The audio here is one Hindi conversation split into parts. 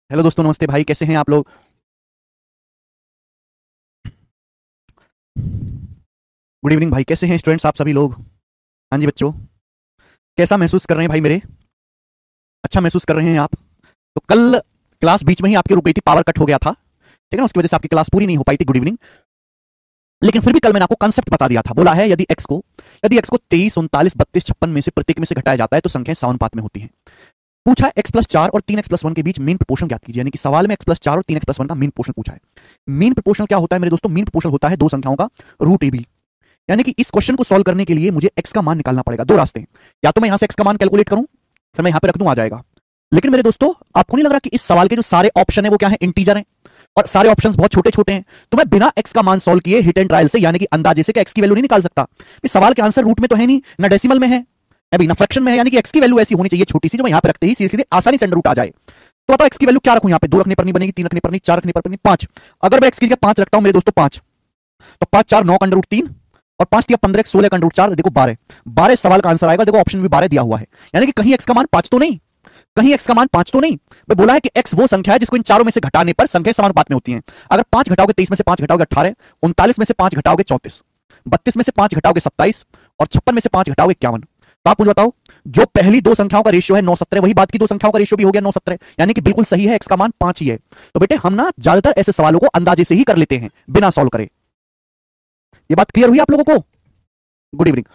हेलो दोस्तों, नमस्ते भाई, कैसे हैं आप लोग। गुड इवनिंग भाई, कैसे हैं स्टूडेंट्स आप सभी लोग। हाँ जी बच्चों, कैसा महसूस कर रहे हैं भाई मेरे। अच्छा महसूस कर रहे हैं आप। तो कल क्लास बीच में ही आपकी रुक गई थी, पावर कट हो गया था, ठीक है ना, उसकी वजह से आपकी क्लास पूरी नहीं हो पाई थी। Good evening. लेकिन फिर भी कल मैंने आपको कंसेप्ट बता दिया था। बोला है यदि एक्स को 23, 39, 32, 56 में से प्रत्येक में से घटाया जाता है तो संख्याएं समानुपात में होती हैं। पूछा x+4 और 3x+1 के बीच मीन प्रोपोर्शन ज्ञात कीजिए, यानी कि सवाल में x+4 और 3x+1 का मीन प्रोपोर्शन पूछा है। मीन प्रोपोर्शन क्या होता है मेरे दोस्तों। मीन प्रोपोर्शन होता है दो संख्याओं का रूट ए बी। यानी कि इस क्वेश्चन को सॉल्व करने के लिए मुझे x का मान निकालना पड़ेगा। दो रास्ते हैं, या तो मैं यहां से x का मान कैलकुलेट करूं, फिर मैं यहां पे रख दूं, आ जाएगा। लेकिन मेरे दोस्तों, आपको नहीं लग रहा कि इस सवाल के जो सारे ऑप्शन है वो क्या है, इंटीजर हैं, और सारे ऑप्शंस बहुत छोटे छोटे हैं। तो मैं बिना x का मान सॉल्व किए हिट एंड ट्रायल से, यानी कि अंदाजे से, x की वैल्यू नहीं निकाल सकता। इस सवाल के आंसर रूट में तो है नहीं, ना डेसिमल में है, अभी ना फ्रैक्शन में है, यानी कि x की वैल्यू ऐसी होनी चाहिए छोटी सी, जो मैं यहां पे रखते ही सीधे सीधे आसानी से अंडर रूट आ जाए। तो बताओ x की वैल्यू क्या रखूं यहां पे। 2 रखने पर नहीं बनेगी, 3 रखने पर नहीं, 4 रखने पर नहीं, 5। अगर मैं x की जगह 5 रखता हूं मेरे दोस्तों, 5, तो 5 4 9 का अंडर रूट 3, और 5 दिया 15, 16 का अंडर रूट 4, देखो 12। 12 सवाल का आंसर आएगा। देखो ऑप्शन भी 12 दिया हुआ है, यानी कि कहीं x का मान 5 तो नहीं, कहीं x का मान 5 तो नहीं। मैं बोला है कि x वो संख्या है जिसको इन चारों में से घटाने पर संख्या समानुपात में होती हैं। अगर 5 घटाओगे 23 में से 5 घटाओगे 18, 39 में से 5 घटाओगे 34, 32 में से 5 घटाओगे 27, और 56 में से 5 घटाओगे 51। तो आप मुझे बताओ, जो पहली दो संख्याओं का रेशियो है 9-17, वही बाद की दो संख्याओं का रेशियो भी हो गया 9-17, यानी कि बिल्कुल सही है, x का मान 5 ही है। तो बेटे हम ना ज्यादातर ऐसे सवालों को अंदाजे से ही कर लेते हैं, बिना सॉल्व करे। ये बात क्लियर हुई आप लोगों को। Good evening.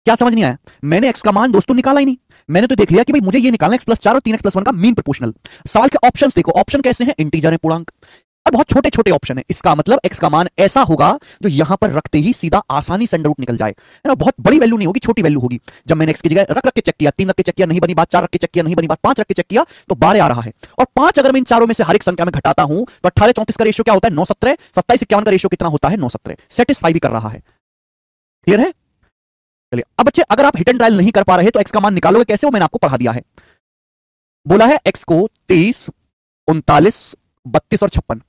क्या समझ नहीं आया। मैंने x का मान दोस्तों निकाला ही नहीं, मैंने तो देख लिया कि भाई मुझे ये निकालना x+4 और 3x+1 का मीन प्रोपोर्शनल। सवाल के ऑप्शंस देखो, ऑप्शन कैसे हैं, इंटीजर है, पूर्णांक, और बहुत छोटे छोटे ऑप्शन है। इसका मतलब x का मान ऐसा होगा जो यहां पर रखते ही सीधा आसानी से अंडर रूट निकल जाए, है ना। बहुत बड़ी वैल्यू नहीं होगी, छोटी वैल्यू होगी। जब मैंने x की जगह रख रख के चेक किया, 3 रख के चेक किया नहीं बनी बात, 4 रख के चेक किया नहीं बनी बात, 5 रख के चेक किया तो 12 आ रहा है। और 5 अगर मैं इन चारों में से हर एक संख्या में घटाता हूं तो 18 34 का रेशियो क्या होता है, 9-17, 27-51 का रेशियो कितना होता है, 9-17। सेटिस्फाई भी कर रहा है। क्लियर है। चलिए अब बच्चे, अगर आप हिट एंड ट्रायल नहीं कर पा रहे तो x का मान निकालोगे कैसे, वो मैंने आपको पढ़ा दिया है। बोला है x को 23, 39, 32 और 56,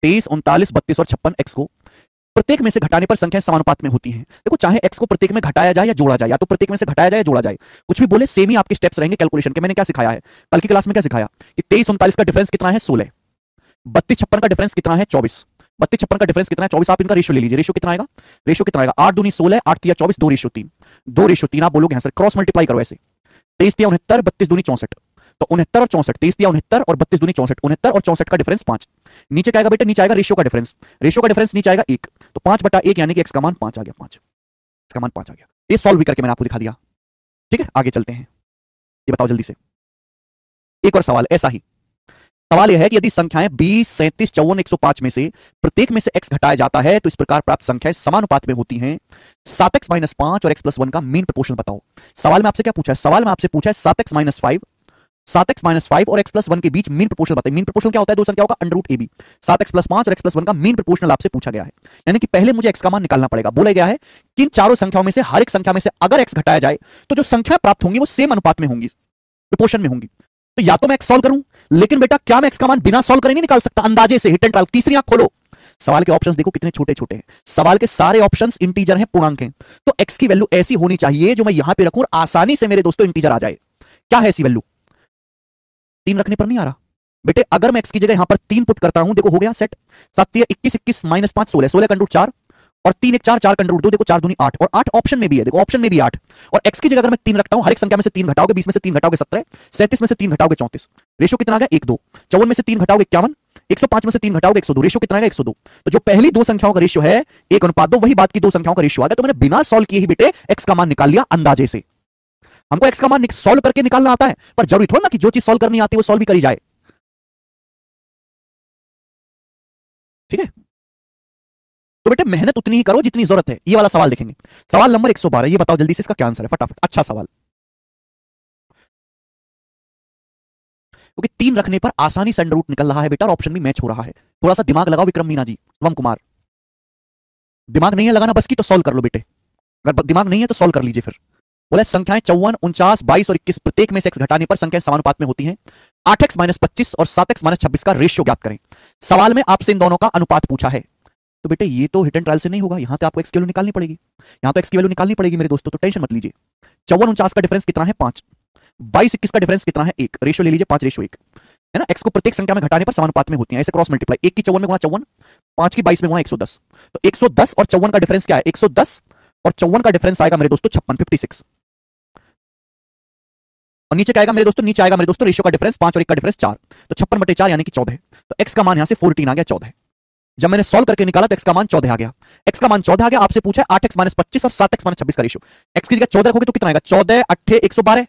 23, 39, 32 और 56 x को प्रत्येक में से घटाने पर संख्याएं समानुपात में होती हैं। देखो, चाहे x को प्रत्येक में घटाया जाए या जोड़ा जाए, या तो प्रत्येक में से घटाया जाए या जोड़ा जाए, कुछ भी बोले सेम ही आपके स्टेप्स रहेंगे कैलकुलेशन के। मैंने क्या सिखाया है कल की क्लास में, क्या सिखाया कि 23 39 का डिफरेंस कितना है, 16, 32 56 का डिफरेंस कितना है, 24, 32 56 का डिफरेंस कितना है, 24। आप इनका रेशियो ले लीजिए, रेशियो कितना आएगा, रेशियो कितना आएगा, 8 दूनी 16, 8 तिया 24, 2:3, 2:3 आप बोलोगे, हाँ सर, क्रॉस मल्टीप्लाई करो ऐसे, 23 तिया 69, 32 दूनी 64, तो 69 और 64, 23 दिया 69 और 32 दूनी 64, 69 और 64 का डिफरेंस 5। नीचे क्या आएगा बेटा, नीचे आएगा रेशियो का डिफरेंस, रेशियो का डिफरेंस नीचे आएगा 1, तो 5/1, यानी कि एक्स का मान 5 आ गया, 5, इसका मान 5 आ गया। ये सॉल्व भी करके मैंने आपको दिखा दिया। ठीक है, आगे चलते हैं। ये बताओ जल्दी से, एक और सवाल ऐसा ही। सवाल यह है कि यदि संख्याएं 20, 37, 54, 105 में से प्रत्येक में से x घटाया जाता है तो इस प्रकार प्राप्त संख्याएं समानुपात में होती हैं। 7x-5 और x+1 का मीन प्रोपोर्शनल बताओ। सवाल में आपसे क्या पूछा है, सवाल में आपसे पूछा है 7x-5 और x+1 के बीच मीन प्रोपोर्शनल बताइए। मीन प्रोपोर्शनल क्या होता है, दो संख्याओं का अंडर रूट ab। 7x+5 और x+1 का मीन प्रोपोर्शनल आपसे पूछा गया है, यानी कि पहले मुझे x का मान निकालना पड़ेगा। बोला गया है कि इन चारों संख्याओं में से हर एक संख्या में से अगर x घटाया जाए तो जो संख्या प्राप्त होंगी वो सेम अनुपात में होंगी, प्रोपोर्शन में होंगी। तो या तो मैं x सॉल्व करूं, लेकिन बेटा क्या मैं x का मान बिना सॉल्व करे नहीं निकाल सकता, अंदाजे से, हिट एंड ट्रायल। तीसरी आंख खोलो, सवाल के ऑप्शंस देखो कितने छोटे छोटे हैं। सवाल के सारे ऑप्शंस इंटीजर हैं, पूर्णांक हैं। तो x की वैल्यू ऐसी होनी चाहिए जो मैं यहां पे रखूं और आसानी से मेरे दोस्तों इंटीजर आ जाए। क्या है ऐसी वैल्यू, 3 रखने पर नहीं आ रहा बेटे। अगर मैं x की जगह यहां पर 3 पुट करता हूं, देखो हो गया सेट, 7 21 21 -5 16, 16 का अंडर रूट 4, और 3 1 4, 4 का अंडर रूट 2, देखो 4 दूनी 8, और 8 ऑप्शन में भी है, देखो ऑप्शन में भी 8। और x की जगह अगर मैं 3 रखता हूं, हर एक संख्या में से 3 घटाओगे, 20 में से 3 घटाओगे 17, 37 में से 3 घटाओगे 34, रेशियो कितना आ गया 1 2, 54 में से 3 घटाओगे 51, 105 में से 3 घटाओगे 102, रेशियो कितना आएगा 102। तो जो पहली दो संख्याओं का रेशियो है 1:2, वही बात की दो संख्याओं का रेशियो आ गया। तो मैंने बिना सॉल्व किए ही बेटे x का मान निकाल लिया अंदाजे से। हमको x का मान सॉल्व करके निकालना आता है, पर जरूरी थोड़ा ना कि जो चीज सॉल्व करनी आती है वो सॉल्व भी करी जाए। ठीक है, तो बेटे मेहनत उतनी ही करो जितनी जरूरत है। ये वाला सवाल देखेंगे, सवाल नंबर 112। ये बताओ जल्दी से इसका क्या आंसर है, फटाफट। अच्छा सवाल, क्योंकि 3 रखने पर आसानी से अंडर रूट निकल रहा है बेटा, और ऑप्शन भी मैच हो रहा है। थोड़ा सा दिमाग लगाओ विक्रम मीना जी, शिवम कुमार। दिमाग नहीं है लगाना बस की तो सॉल्व कर लो बेटे, अगर दिमाग नहीं है तो सॉल्व कर लीजिए फिर। बोला संख्याएं 54, 49, 22 और 21 प्रत्येक में से x घटाने पर संख्याएं समानुपात में होती हैं। 8x-25 और 7x-26 का रेशियो ज्ञात करें। सवाल में आपसे इन दोनों का अनुपात पूछा है। तो बेटे ये तो हिट एंड ट्रायल से नहीं होगा, यहां तो आपको x की वैल्यू निकालनी पड़ेगी, यहां तो x की वैल्यू निकालनी पड़ेगी मेरे दोस्तों, तो टेंशन मत लीजिए। 54 49 का डिफरेंस कितना है, 5। 22 21 का डिफरेंस कितना है? 1। रेशियो ले लीजिए 5:1 है ना। x को प्रत्येक संख्या में घटाने पर समानुपात में होती है, ऐसे क्रॉस मल्टीप्लाई। 1 की 54 में गुणा 54, 5 की 22 में गुणा 110। तो 110 और 54 का डिफरेंस क्या है? 110 और 54 का डिफरेंस आएगा मेरे दोस्तों 56 और नीचे क्या आएगा मेरे दोस्तों? नीचे आएगा मेरे दोस्तों रेशियो का डिफरेंस 5 और 1 का डिफरेंस 4। तो 56/4 यानी कि 14। तो x का मान यहां से 14 आ गया, 14। जब मैंने सॉल्व करके निकाला तो x का मान 14 आ गया। x का मान 14 आ गया। आपसे पूछा है 8x - 25 और 7x - 26 का रेशियो। x की जगह 14 रखोगे तो कितना आएगा? 14 8 112,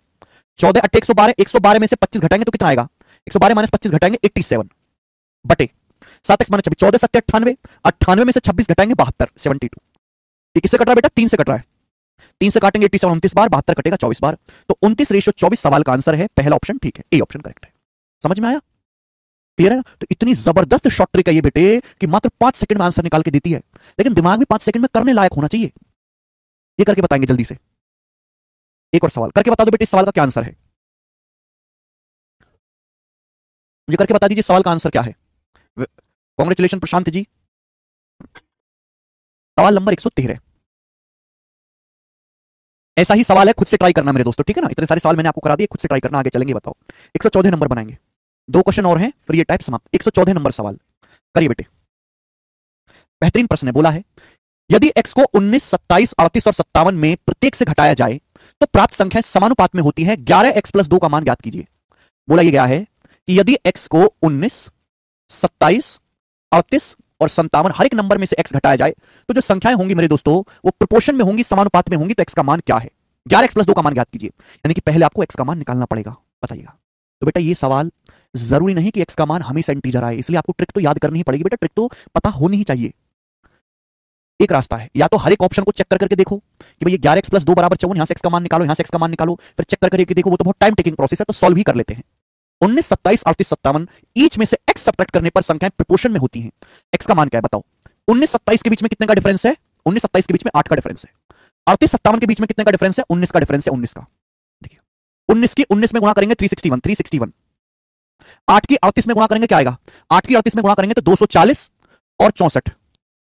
14 8 112, 112 में से 25 घटाएंगे तो कितना आएगा? 112 - 25 घटाएंगे 87 बटे 7x - 26, 14 7 98, 98 में से 26 घटाएंगे 72, 72। ये किससे कट रहा है बेटा? 3 से कट रहा है। 3 से काटेंगे 87 29 बार, 72 कटेगा 24 बार। तो 29/24 सवाल का आंसर है पहला ऑप्शन, ठीक है, ए ऑप्शन करेक्ट है। समझ में आया? क्लियर है ना? तो इतनी जबरदस्त शॉर्ट ट्रिक है ये बेटे कि मात्र 5 सेकंड में आंसर निकाल के देती है, लेकिन दिमाग भी 5 सेकंड में करने लायक होना चाहिए। ये करके बताएंगे जल्दी से। एक और सवाल करके बता दो बेटे, इस सवाल का क्या आंसर है? मुझे करके बता दीजिए सवाल का आंसर क्या है। कांग्रेचुलेशन प्रशांत जी। सवाल नंबर 113। ऐसा ही सवाल है, खुद से ट्राई करना मेरे दोस्तों, ठीक है ना। इतने सारे सवाल मैंने आपको करा दिए, खुद से ट्राई करना, आगे चलेंगे। बताओ 114 नंबर बनाएंगे, 2 क्वेश्चन और हैं फिर ये टाइप समाप्त। 114 नंबर सवाल करिए बेटे। बेहतरीन प्रश्न है, बोला है यदि x को 19 27 38 और 57 में प्रत्येक से घटाया जाए तो प्राप्त संख्याएं समानुपात में होती हैं। 11x + 2 का मान ज्ञात कीजिए। बोला ये गया है कि यदि x को 19 27 38 और 57 हर एक नंबर में से x घटाया जाए तो जो संख्याएं होंगी मेरे दोस्तों वो प्रोपोर्शन में होंगी, समानुपात में होंगी। तो x का मान क्या है? 11x + 2 का मान ज्ञात कीजिए। यानी कि पहले आपको x का मान निकालना पड़ेगा। बताइएगा। तो बेटा ये सवाल जरूरी नहीं कि x का मान हमेशा इंटीजर आए, इसलिए आपको ट्रिक तो याद करनी ही पड़ेगी बेटा। ट्रिक तो पता होनी ही चाहिए। एक रास्ता है, या तो हर एक ऑप्शन को चेक करके देखो कि भाई 11x + 2 = 54, यहां से x का मान निकालो, यहां से x का मान निकालो, फिर चेक करके देखो। वो तो बहुत टाइम टेकिंग प्रोसेस है, तो सॉल्व ही कर लेते हैं। 19 27 38 57 ईच में से x सब्ट्रैक्ट करने पर संख्याएं प्रोपोर्शन में होती हैं। x का मान क्या है बताओ? 19 27 के बीच में कितने का डिफरेंस है? 19 27 के बीच में 8 का डिफरेंस है। 38 57 के बीच में कितने का डिफरेंस है? 19 का डिफरेंस है, 19 का। देखिए 19 की 19 में गुणा करेंगे 361, 361। 8 की 38 में गुणा करेंगे क्या आएगा? 8 की 38 में गुणा करेंगे तो 240 और 64,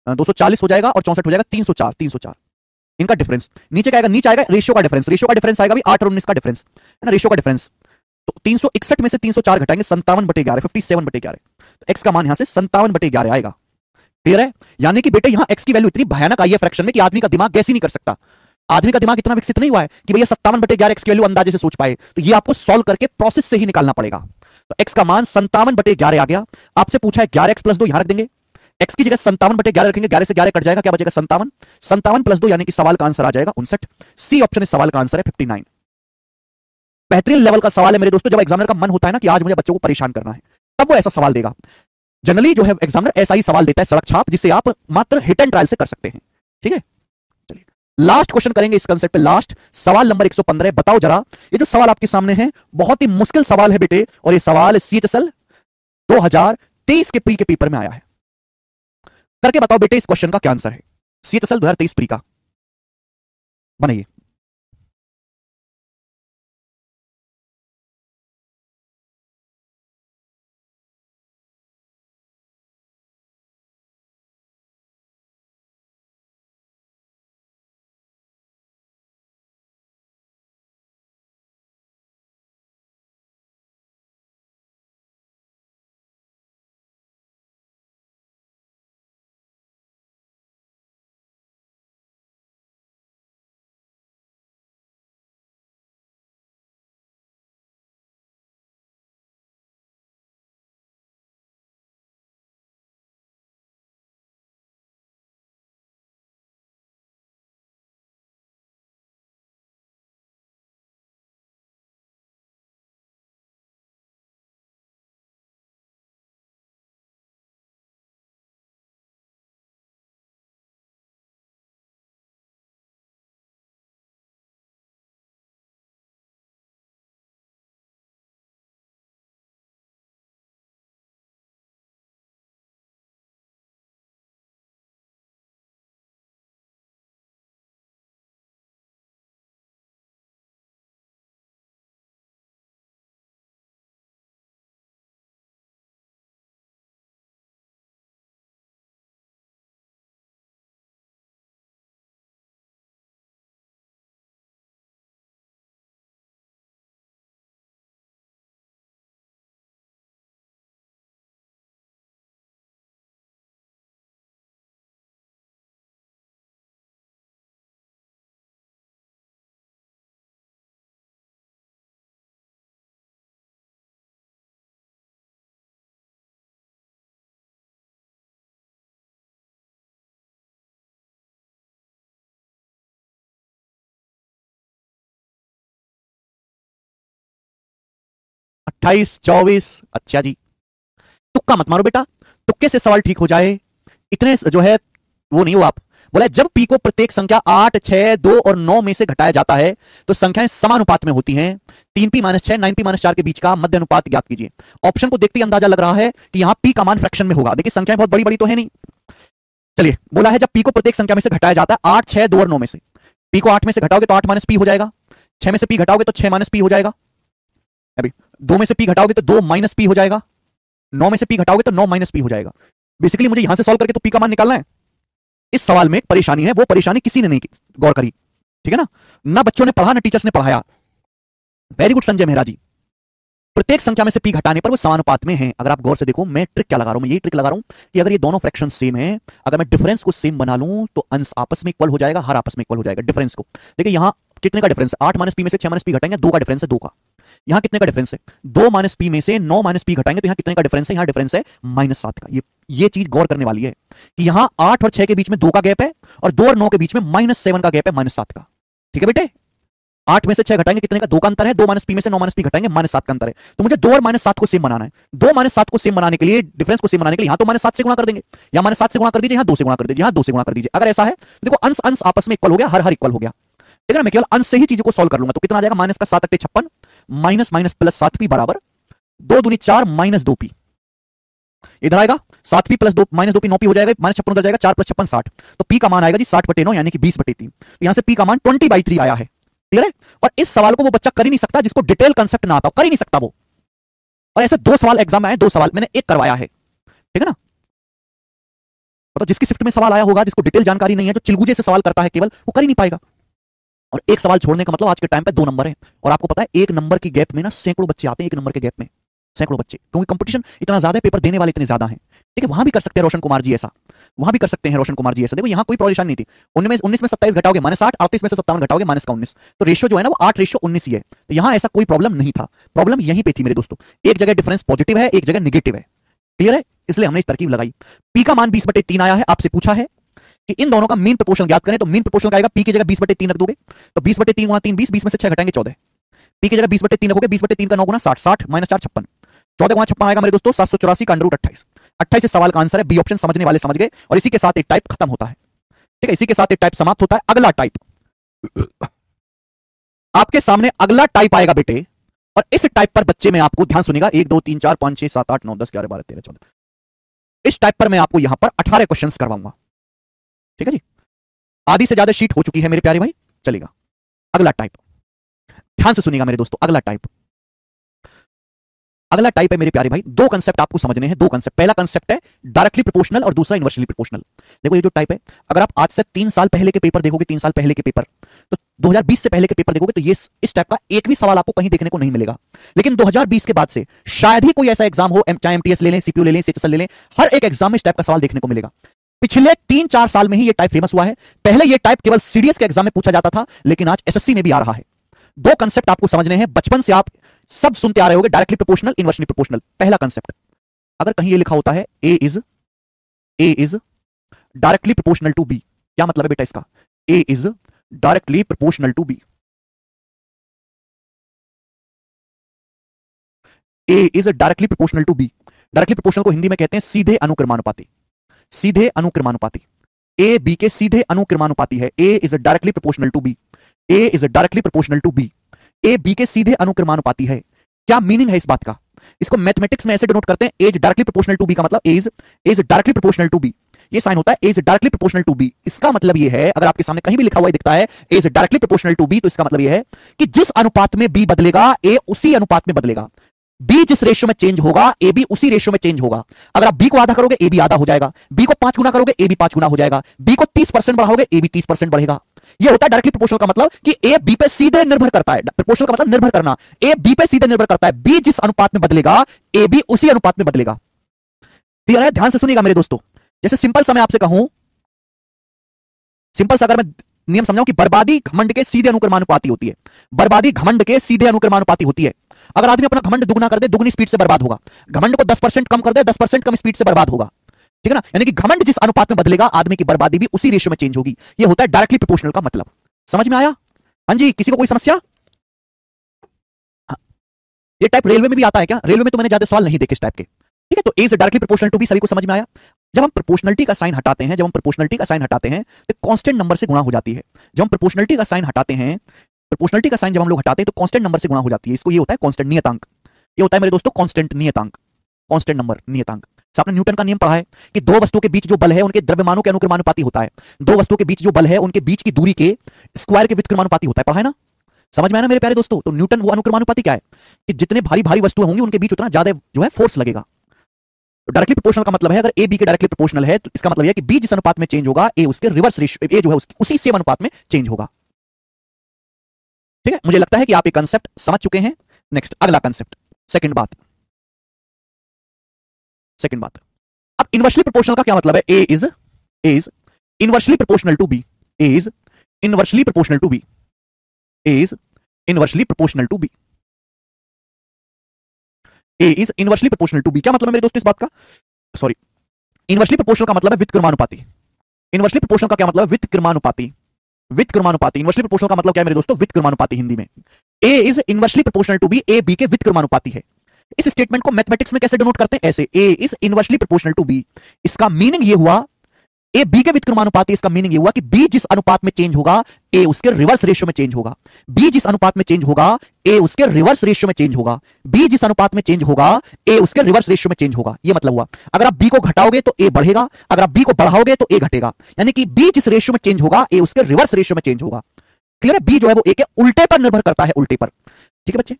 240 हो जाएगा और 64 हो जाएगा, 304, 304। इनका डिफरेंस नीचे क्या आएगा? नीचे आएगा रेशियो का डिफरेंस। रेशियो का डिफरेंस आएगा भी 8 और 19 का डिफरेंस है ना, रेशियो का डिफरेंस। तो 361 में से 304 घटाएंगे 57/11, 57/11। तो x का मान यहां से 57/11 आएगा। क्लियर है? यानी कि बेटे यहां x की वैल्यू इतनी भयानक आई है फ्रैक्शन में कि आदमी का दिमाग गैस ही नहीं कर सकता। आदमी का दिमाग इतना विकसित नहीं हुआ है कि भैया 57/11 x की वैल्यू अंदाजे से सोच पाए। तो ये आपको सॉल्व करके प्रोसेस से ही निकालना पड़ेगा। तो x का मान 57/11 आ गया। आपसे पूछा है 11x + 2 यहां रख देंगे। x की जगह 57/11 रखेंगे, 11 से 11 कट जाएगा, क्या बचेगा? 57। 57 + 2 यानी कि सवाल का आंसर आ जाएगा 59। सी ऑप्शन इस सवाल का आंसर है 59। बेहतरीन लेवल का सवाल है मेरे दोस्तों। जब एग्जामिनर का मन होता है ना कि आज मुझे बच्चों को परेशान करना है, तब वो ऐसा सवाल देगा। जनरली जो है एग्जामिनर ऐसा ही सवाल देता है, सड़क छाप, जिसे आप मात्र हिट एंड ट्रायल से कर सकते हैं। ठीक है, चलिए लास्ट क्वेश्चन करेंगे इस कंसेप्ट पे। लास्ट सवाल नंबर 115। बताओ जरा, ये जो सवाल आपके सामने है बहुत ही मुश्किल सवाल है बेटे, और ये सवाल CHSL 2023 के प्री के पेपर में आया है। करके बताओ बेटे इस क्वेश्चन का क्या आंसर है? CHSL 2023 प्री का बनाइए। 28, 24। अच्छा जी, तुक्का मत मारो बेटा, तुक्के से सवाल ठीक हो जाए इतने जो है वो नहीं हो आप। बोला जब पी को प्रत्येक संख्या 8, 6, 2 और 9 में से घटाया जाता है तो संख्याएं समानुपात में होती हैं। 3p - 6 9p - 4 के बीच का मध्य अनुपात ज्ञात कीजिए। ऑप्शन को देखते ही अंदाजा लग रहा है कि यहां p का मान फ्रैक्शन में होगा। देखिए संख्याएं बहुत बड़ी बड़ी तो है नहीं। चलिए, बोला है जब p को प्रत्येक संख्या में से घटाया जाता है 8, 6, 2 और 9 में से। p को 8 में से घटाओगे तो 8 - p हो जाएगा। 6 में से p घटाओगे तो 6 - p हो जाएगा। अभी 2 में से p घटाओगे तो 2 - p हो जाएगा। 9 में से p घटाओगे तो 9 - p हो जाएगा। बेसिकली मुझे यहां से सॉल्व करके तो p का मान निकालना है। इस सवाल में एक परेशानी है, वो परेशानी किसी ने नहीं गौर करी। ठीक है ना बच्चों ने पढ़ा ना टीचर्स ने पढ़ाया। वेरी गुड संजय मेहरा जी। प्रत्येक संख्या में से p घटाने पर वो समानुपात में है। अगर आप गौर से देखो, मैं ट्रिक क्या लगा रहा हूं, मैं यही ट्रिक लगा रहा हूं कि अगर ये दोनों फ्रैक्शन सेम है, अगर मैं डिफरेंस को सेम बना लूं तो अंश आपस में इक्वल हो जाएगा, हर आपस में इक्वल हो जाएगा डिफरेंस को। देखिए यहां कितने का डिफरेंस है, 8 - p में से 6 - p घटाएंगे 2 का डिफरेंस है, 2 का। यहां कितने का डिफरेंस है, 2 - p में से 9 - p घटाएंगे तो यहां कितने का डिफरेंस है, यहां डिफरेंस है -7 का। ये चीज गौर करने वाली है कि यहां 8 और 6 के बीच में 2 का गैप है और 2 और 9 के बीच में -7 का गैप है, -7 का। ठीक है बेटे, 8 में से 6 घटाएंगे कितने का, 2 का अंतर है। 2 - p में से 9 - p घटाएंगे -7 का अंतर है। तो मुझे 2 और -7 को सेम बनाना है। 2 - 7 को सेम बनाने के लिए, डिफरेंस को सेम बनाने के लिए यहां तो -7 से गुणा कर देंगे, यहां -7 से गुणा कर दीजिए, यहां 2 से गुणा कर दीजिए, यहां 2 से गुणा कर दीजिए। अगर ऐसा है तो देखो अंश अंश आपस में इक्वल हो गया, हर इक्वल हो गया। ठीक है ना, मैं केवल अंश से ही चीजों को सॉल्व कर लूंगा। तो कितना आ जाएगा, माइनस का 7 × 56 माइनस माइनस प्लस 7p बराबर 2 दूनी 4 माइनस 2p। इधर आएगा 7p plus 2 minus 2p 9p हो जाएगा, -56 उधर जाएगा, 4 + 56 60। तो p का मान आएगा जी 60/9 यानी कि 20/3। तो यहां से p का मान 20/3 आया है। क्लियर है। और इस सवाल को वो बच्चा कर ही नहीं सकता जिसको डिटेल कंसेप्ट ना आता हो, कर ही नहीं सकता वो। और ऐसे 2 सवाल एग्जाम में आए, 2 सवाल मैंने एक करवाया है। ठीक है ना, तो जिसकी शिफ्ट में सवाल आया होगा, जिसको डिटेल जानकारी नहीं है, जो चिलगुजे से सवाल करता है केवल, वो कर ही नहीं पाएगा। और एक सवाल छोड़ने का मतलब आज के टाइम पे 2 नंबर है। और आपको पता है 1 नंबर की गैप में ना सैकड़ों बच्चे आते हैं, 1 नंबर के गैप में सैकड़ों बच्चे, क्योंकि कंपटीशन इतना ज्यादा है, पेपर देने वाले इतने ज्यादा हैं। ठीक है, वहां भी कर सकते हैं रोशन कुमार जी ऐसा, वहां भी कर सकते हैं रोशन कुमार जी ऐसा। देखो यहां कोई परेशानी नहीं थी। 19 में 27 घटाओगे -8, 38 में से 57 घटाओगे -19। तो रेशियो जो है ना वो 8:19 ही है। तो यहां ऐसा कोई प्रॉब्लम नहीं था। प्रॉब्लम यहीं पे थी मेरे दोस्तों, एक जगह डिफरेंस पॉजिटिव है, एक जगह नेगेटिव है। क्लियर है, इसलिए हमने इस तरकीब लगाई। पी का मान 20/3 आया है। आपसे पूछा है कि इन दोनों का मीन प्रोपोर्शन ज्ञात करें, तो मीन प्रोपोर्शन का आएगा पी की जगह 20/3 रख दोगे तो 20/3 × 3 20, 20 में से 6 घटाएंगे 14। पी की जगह 20/3 रखोगे, 20/3 का 9 × 60, 60 - 4 56। 14 × 56 आएगा मेरे दोस्तों 784 का √28। 28 इस सवाल का आंसर है। बी ऑप्शन समझने वाले समझ गए। और इसी के साथ एक टाइप खत्म होता है। ठीक है, इसी के साथ एक टाइप समाप्त होता है। अगला टाइप आपके सामने, अगला टाइप आएगा बेटे। और इस टाइप पर बच्चे में आपको ध्यान सुनेगा, 1 2 3 4 5 6 7 8 9 10 11 12 13 14। इस टाइप पर मैं आपको यहां पर 18 क्वेश्चंस करवाऊंगा। ठीक है जी, आधी से ज्यादा शीट हो चुकी है मेरे प्यारे भाई, चलेगा। अगला टाइप ध्यान से सुनिएगा मेरे दोस्तों। अगला टाइप है मेरे प्यारे भाई, 2 कंसेप्ट आपको समझने हैं, 2 कंसेप्ट। पहला कंसेप्ट है डायरेक्टली प्रोपोर्शनल और दूसरा इनवर्सली प्रोपोर्शनल। देखो ये जो टाइप है, अगर आप आज से 3 साल पहले के पेपर देखोगे, 3 साल पहले के पेपर, तो 2020 से पहले के पेपर देखोगे, तो ये इस टाइप का एक भी सवाल आपको कहीं देखने को नहीं मिलेगा। लेकिन 2020 के बाद से शायद ही कोई ऐसा एग्जाम हो, चाहे एमटीएस ले लें, सीपीयू ले लें, सीएचएसएल ले लें, हर एक एग्जाम में इस टाइप का सवाल देखने को मिलेगा। पिछले 3-4 साल में ही ये टाइप फेमस हुआ है। पहले ये टाइप केवल सीडीएस के एग्जाम में पूछा जाता था, लेकिन आज एसएससी में भी आ रहा है। 2 कंसेप्ट आपको समझने हैं, बचपन से आप सब सुनते आ रहे होंगे, डायरेक्टली प्रोपोर्शनल, इनवर्सली प्रोपोर्शनल। पहला कंसेप्ट, अगर कहीं ये लिखा होता है A is directly proportional to B, क्या मतलब है बेटा इसका? A is directly proportional to B. A is directly proportional to B. Directly proportional को हिंदी में कहते हैं सीधे अनुक्रमानुपाती। सीधे अनुक्रमानुपाती, ए बी के सीधे अनुक्रमानुपाती है। A is directly proportional to B. A is directly proportional to B. A B के सीधे अनुक्रमानुपाती है। क्या मीनिंग है इस बात का? इसको मैथमेटिक्स में ऐसे डिनोट करते हैं, as directly proportional to B का मतलब as directly proportional to B. ये साइन होता है as directly proportional to B. इसका मतलब ये है, अगर आपके सामने कहीं भी लिखा हुआ दिखता है as directly proportional to B, तो इसका मतलब ये है कि जिस अनुपात में बी बदलेगा, ए उसी अनुपात में बदलेगा। बी जिस रेशियो में चेंज होगा, ए बी उसी रेशियो में चेंज होगा। अगर आप बी को आधा करोगे, ए बी आधा हो जाएगा। बी को 5 गुना करोगे, ए बी 5 गुना हो जाएगा। बी को 30% बढ़ाओगे, ए बी 30% बढ़ेगा। यह होता है डायरेक्टली प्रोपोर्शनल का मतलब कि ए बी पे सीधे निर्भर करता है। प्रोपोर्शनल का मतलब निर्भर करना, ए बी पे सीधे निर्भर करता है। बी जिस अनुपात में बदलेगा, ए बी उसी अनुपात में बदलेगा। क्लियर है? ध्यान से सुनिएगा मेरे दोस्तों। जैसे सिंपल सा मैं आपसे कहूं, सिंपल सा अगर मैं नियम समझाऊं कि बर्बादी घमंड के सीधे अनुक्रमानुपाती होती है। बर्बादी घमंड के सीधे अनुक्रमानुपाती होती है। अगर आदमी अपना घमंड दुगना कर दे, दुगनी स्पीड से बर्बाद होगा। घमंड को 10% कम कर दे, 10% कम स्पीड से बर्बाद होगा। ठीक है ना? यानी कि घमंड जिस अनुपात में बदलेगा, आदमी की बर्बादी भी उसी रेशियो में चेंज होगी। यह होता है डायरेक्टली प्रोपोर्शनल का मतलब। समझ में आया? हाँ जी, किसी को कोई समस्या? ये टाइप रेलवे में भी आता है क्या? रेलवे में तो मैंने ज्यादा सवाल नहीं देखे इस टाइप के। ठीक है, तो A is directly proportional to B, सभी को समझ में आया। जब हम प्रोपोर्शनलिटी का साइन हटाते हैं, तो कांस्टेंट नंबर से गुणा हो जाती है। जब हम प्रोपोर्शनलिटी का साइन हटाते हैं, प्रोपोर्शनलिटी का साइन जब हम लोग हटाते हैं तो कांस्टेंट नंबर से गुणा हो जाती है। इसको ये होता है कांस्टेंट नियतांक। ये होता है मेरे दोस्तों कांस्टेंट नियतांक, कांस्टेंट नंबर नियतांक। आपने न्यूटन का नियम पढ़ा है कि दो वस्तुओं के बीच जो बल है उनके द्रव्यमानों के अनुक्रमानुपाती होता है। दो वस्तुओं के बीच जो बल है उनके बीच की दूरी के स्क्वायर के व्युत्क्रमानुपाती होता है, पढ़ा है ना? समझ में आया ना मेरे प्यारे दोस्तों? तो न्यूटन वो अनुक्रमानुपाती क्या है कि जितने भारी भारी वस्तुएं होंगी उनके बीच उतना ज्यादा जो है फोर्स लगेगा। तो डायरेक्टली प्रोपोर्शनल का मतलब है अगर ए बी के डायरेक्टली प्रोपोर्शनल है तो इसका मतलब है कि बी जिस अनुपात में चेंज होगा ए उसके रिवर्स रेशियो, ए जो है उसी सेम अनुपात में चेंज होगा। ठीक है, मुझे लगता है कि आप ये कंसेप्ट समझ चुके हैं। नेक्स्ट अगला कंसेप्ट, सेकंड बात। अब इनवर्सली प्रोपोर्शनल का क्या मतलब है? A is inversely proportional to B, A is inversely proportional to B, A is inversely proportional to B, A is inversely proportional to B. क्या मतलब है मेरे दोस्तों इस बात का? सॉरी, इनवर्सली प्रोपोर्शनल का मतलब है व्युत्क्रमानुपाती। इनवर्सली प्रोपोर्शनल का क्या मतलब है? व्युत्क्रमानुपाती। व्युत्क्रमानुपाती, इनवर्सली प्रोपोर्शनल का मतलब क्या है मेरे दोस्तों? व्युत्क्रमानुपाती हिंदी में। A is inversely proportional to B, A B के व्युत्क्रमानुपाती है। इस स्टेटमेंट को मैथमेटिक्स में कैसे डिनोट करते हैं? ऐसे, A is inversely proportional to B. इसका मीनिंग ये हुआ, ए बी के व्युत्क्रमानुपाती, इसका मीनिंग ये हुआ कि बी जिस अनुपात में चेंज होगा ए उसके रिवर्स रेशियो में चेंज होगा। बी जिस अनुपात में चेंज होगा ए उसके रिवर्स रेशियो में चेंज होगा। बी जिस अनुपात में चेंज होगा ए उसके रिवर्स रेशियो में चेंज होगा। ये मतलब हुआ, अगर आप बी को घटाओगे तो ए बढ़ेगा, अगर आप बी को बढ़ाओगे तो ए घटेगा। यानी कि बी जिस रेशियो में चेंज होगा ए उसके रिवर्स रेशियो में चेंज होगा। क्लियर है? बी जो है वो ए के उल्टे पर निर्भर करता है, उल्टे पर। ठीक है बच्चे,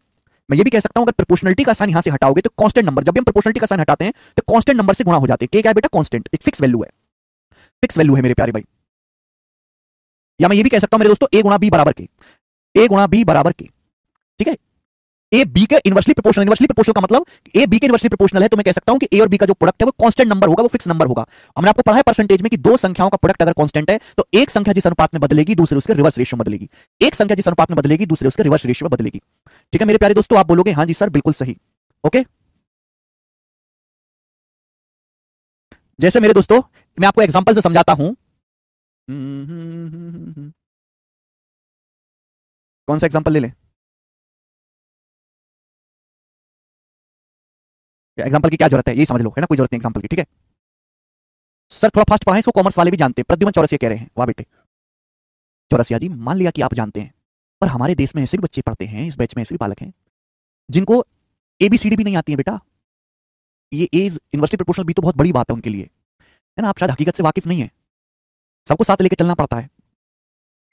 मैं ये भी कह सकता हूं अगर प्रोपोर्शनलिटी का साइन यहां से हटाओगे तो कांस्टेंट नंबर, जब भी हम प्रोपोर्शनलिटी का साइन हटाते हैं तो कांस्टेंट नंबर से गुणा हो जाते हैं। क्या है बेटा? कांस्टेंट, एक फिक्स वैल्यू है, फिक्स वैल्यू है मेरे प्यारे भाई। या मैं ये भी कह सकता हूं मेरे दोस्तों ए गुणा बी बराबर के, ए गुणा बी बराबर के। ठीक है, ए बी के इनवर्सली प्रोपोर्शनल, इनवर्सली प्रोपोर्शनल का मतलब ए बी के इनवर्सली प्रोपोर्शनल है तो मैं कह सकता हूं कि ए और बी का जो प्रोडक्ट है वो कांस्टेंट नंबर होगा, वो फिक्स नंबर होगा। हमने आपको पढ़ा है परसेंटेज में कि दो संख्याओं का प्रोडक्ट अगर कांस्टेंट है तो एक संख्या जिस अनुपात में बदलेगी दूसरे उसके रिवर्स रेशियो में बदलेगी, एक संख्या जिस अनुपात में बदलेगी दूसरे उसके रिवर्स रेशियो में बदलेगी। ठीक है मेरे प्यारे दोस्तों, आप बोलोगे हाँ जी सर बिल्कुल सही। ओके, जैसे मेरे दोस्तों मैं आपको एग्जांपल से समझाता हूं। कौन सा एग्जांपल ले लें? एग्जांपल की क्या जरूरत है, ये समझ लो, है ना? कोई जरूरत नहीं एग्जांपल की। ठीक है सर, थोड़ा फास्ट पढ़ाएं, इसको कॉमर्स वाले भी जानते हैं। प्रद्युमन चौरसिया कह रहे हैं, वाह बेटे चौरसिया जी, मान लिया कि आप जानते हैं, पर हमारे देश में ऐसे भी बच्चे पढ़ते हैं, इस बैच में ऐसे भी बालक हैं जिनको एबीसीडी भी नहीं आती है बेटा। ये एज इनवर्सली प्रोपोर्शनल भी तो बहुत बड़ी बात है उनके लिए, है ना? आप शायद हकीकत से वाकिफ नहीं है, सबको साथ लेके चलना पड़ता है।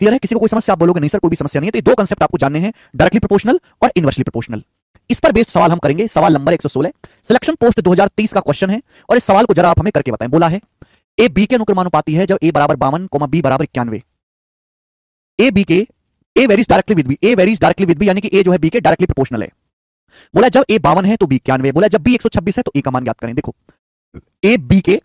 क्लियर है? किसी को कोई समस्या, आप बोलोगे नहीं सर कोई भी समस्या नहीं है। तो ये दो कंसेप्ट आपको जानने हैं, डायरेक्टली प्रोपोर्शनल और इनवर्सली प्रोपोर्शनल। इस पर बेस्ड सवाल हम करेंगे, सवाल नंबर 116 सिलेक्शन पोस्ट 2030 का क्वेश्चन है। और इस सवाल को जरा आप हमें करके बताएं। बोला है ए बी के अनुक्रमानुपाती है जब ए बराबर 52, बी बराबर 91। ए बी के, A varies directly with B, A varies directly with B, यानी कि ए जो है बी के डायरेक्टली प्रोपोर्शनल है। बोला जब ए 52 है तो बी 91, बोला जब बी 126 है तो ए का मान ज्ञात करें। देखो ए बी के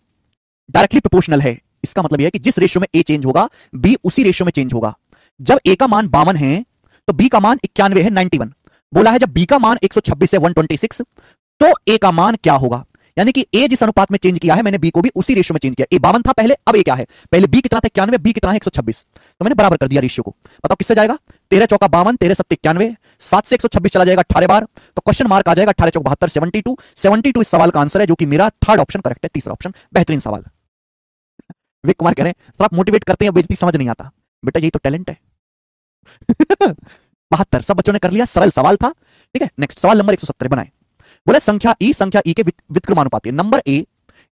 डायरेक्टली प्रोपोर्शनल है, इसका मतलब यह है कि जिस रेशियो में ए चेंज होगा बी उसी रेशियो में चेंज होगा। जब ए का मान 52 है तो बी का मान 91 है, 91। बोला है जब बी का मान 126 है, 126, तो ए का मान क्या होगा? यानी कि ए जिस अनुपात में चेंज किया है मैंने बी को भी उसी रेशियो में चेंज किया। ए 52 था पहले, अब ए क्या है? पहले बी कितना था? 91, बी कितना है? 126। तो मैंने बराबर कर दिया रेशियो को। बताओ किससे जाएगा? 13 चौका 52, 13 सत्ते 91, 7 से 126 चला जाएगा 18 बार, तो क्वेश्चन मार्क आ जाएगा 18 चौक 72, 72। 72 इस सवाल का आंसर है, जो कि मेरा थर्ड ऑप्शन करेक्ट है, तीसरा ऑप्शन। बेहतरीन सवाल। विक कुमार कह रहे हैं सर आप मोटिवेट करते हैं, बेइज्जती समझ नहीं आता। बेटा यही तो टैलेंट है। 72 सब बच्चों ने कर लिया, सरल सवाल था। ठीक है, नेक्स्ट सवाल नंबर 117 बनाए। बोले संख्या ई के व्युत्क्रमानुपाती है। Number A